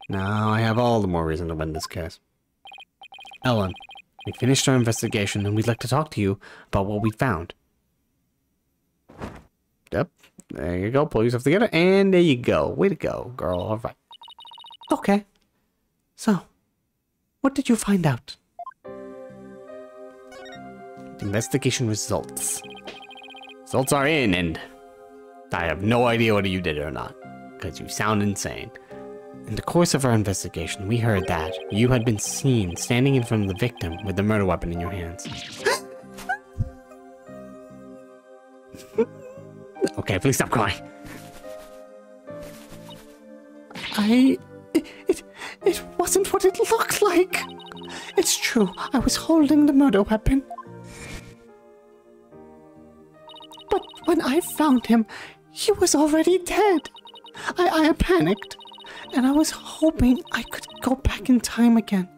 [SPEAKER 1] Now I have all the more reason to win this case. Ellen, we finished our investigation and we'd like to talk to you about what we found. Yep, there you go. Pull yourself together, and there you go. Way to go, girl. All right.
[SPEAKER 4] Okay. So, what did you find out?
[SPEAKER 1] Investigation results. Results are in, and I have no idea whether you did it or not, because you sound insane. In the course of our investigation, we heard that you had been seen standing in front of the victim with the murder weapon in your hands. Okay, please stop crying.
[SPEAKER 4] It wasn't what it looked like. It's true, I was holding the murder weapon. But when I found him, he was already dead. I panicked, and I was hoping I could go back in time again,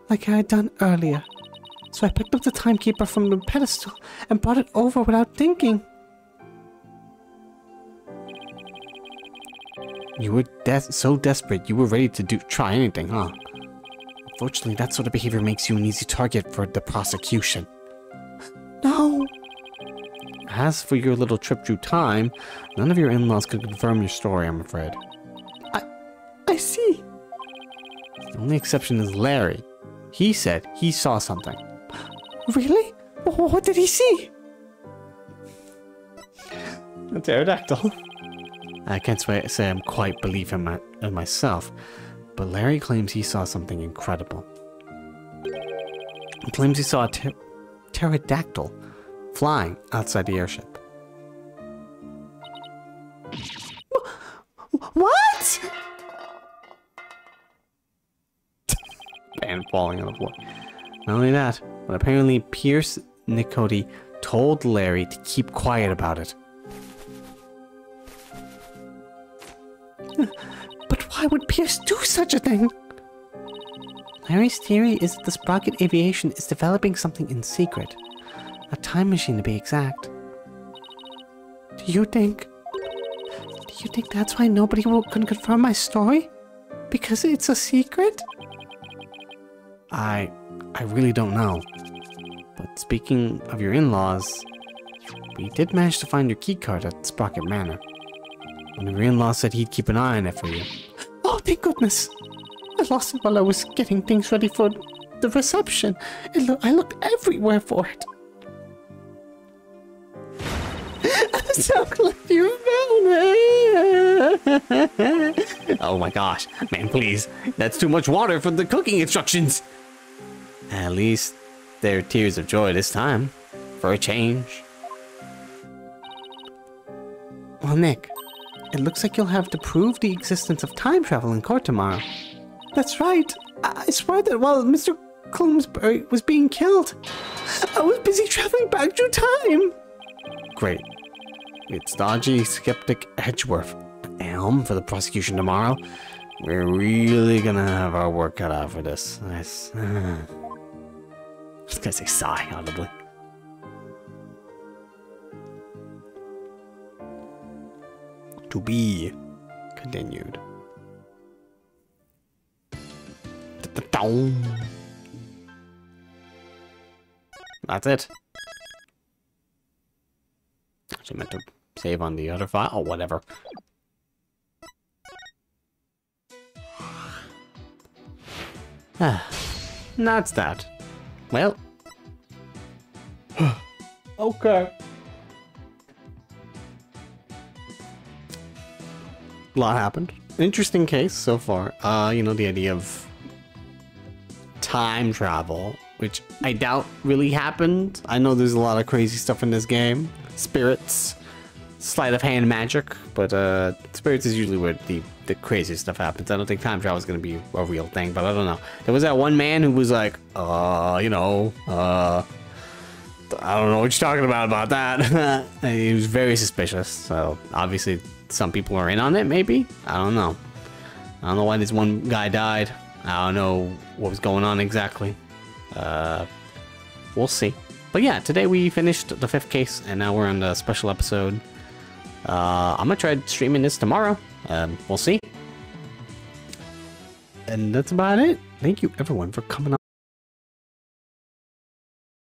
[SPEAKER 4] like I had done earlier. So I picked up the timekeeper from the pedestal and brought it over without thinking.
[SPEAKER 1] You were so desperate, you were ready to try anything, huh? Unfortunately, that sort of behavior makes you an easy target for the prosecution.
[SPEAKER 4] No.
[SPEAKER 1] As for your little trip through time, none of your in-laws could confirm your story, I'm afraid.
[SPEAKER 4] I see.
[SPEAKER 1] The only exception is Larry. He said he saw something.
[SPEAKER 4] Really? What did he see?
[SPEAKER 1] A pterodactyl. I can't say I'm quite believe him myself, but Larry claims he saw something incredible. He claims he saw a pterodactyl flying outside the airship.
[SPEAKER 4] What?
[SPEAKER 1] And falling on the floor. Not only that, but apparently Pierce Nicoti told Larry to keep quiet about it.
[SPEAKER 4] But why would Pierce do such a thing? Larry's theory is that the Sprocket Aviation is developing something in secret. A time machine, to be exact. Do you think that's why nobody can confirm my story? Because it's a secret?
[SPEAKER 1] I really don't know. But speaking of your in-laws, we did manage to find your keycard at Sprocket Manor. One of your in-laws said he'd keep an eye on it for you.
[SPEAKER 4] Oh, thank goodness. I lost it while I was getting things ready for the reception. I looked everywhere for it.
[SPEAKER 1] I'm so glad you found it. Oh my gosh. Man, please. That's too much water for the cooking instructions. At least they're tears of joy this time. For a change.
[SPEAKER 4] Well, Nick, it looks like you'll have to prove the existence of time travel in court tomorrow. That's right. I swear that while Mr. Bloomsbury was being killed, I was busy traveling back through time.
[SPEAKER 1] Great. It's dodgy skeptic Edgeworth. Elm for the prosecution tomorrow. We're really gonna have our work cut out for this. Nice. Just gonna say sigh audibly. To be continued. That's it. Actually meant to save on the other file. Oh, whatever. That's that. Well. Okay. A lot happened. Interesting case so far. You know, the idea of time travel, which I doubt really happened. I know there's a lot of crazy stuff in this game. Spirits, sleight of hand magic, but spirits is usually where the craziest stuff happens. I don't think time travel is going to be a real thing, but I don't know. There was that one man who was like, you know, I don't know what you're talking about that. He was very suspicious, so obviously some people are in on it, maybe? I don't know. I don't know why this one guy died. I don't know what was going on exactly. We'll see. But yeah, today we finished the 5th case, and now we're on the special episode. I'm gonna try streaming this tomorrow. We'll see. And that's about it. Thank you everyone for coming on.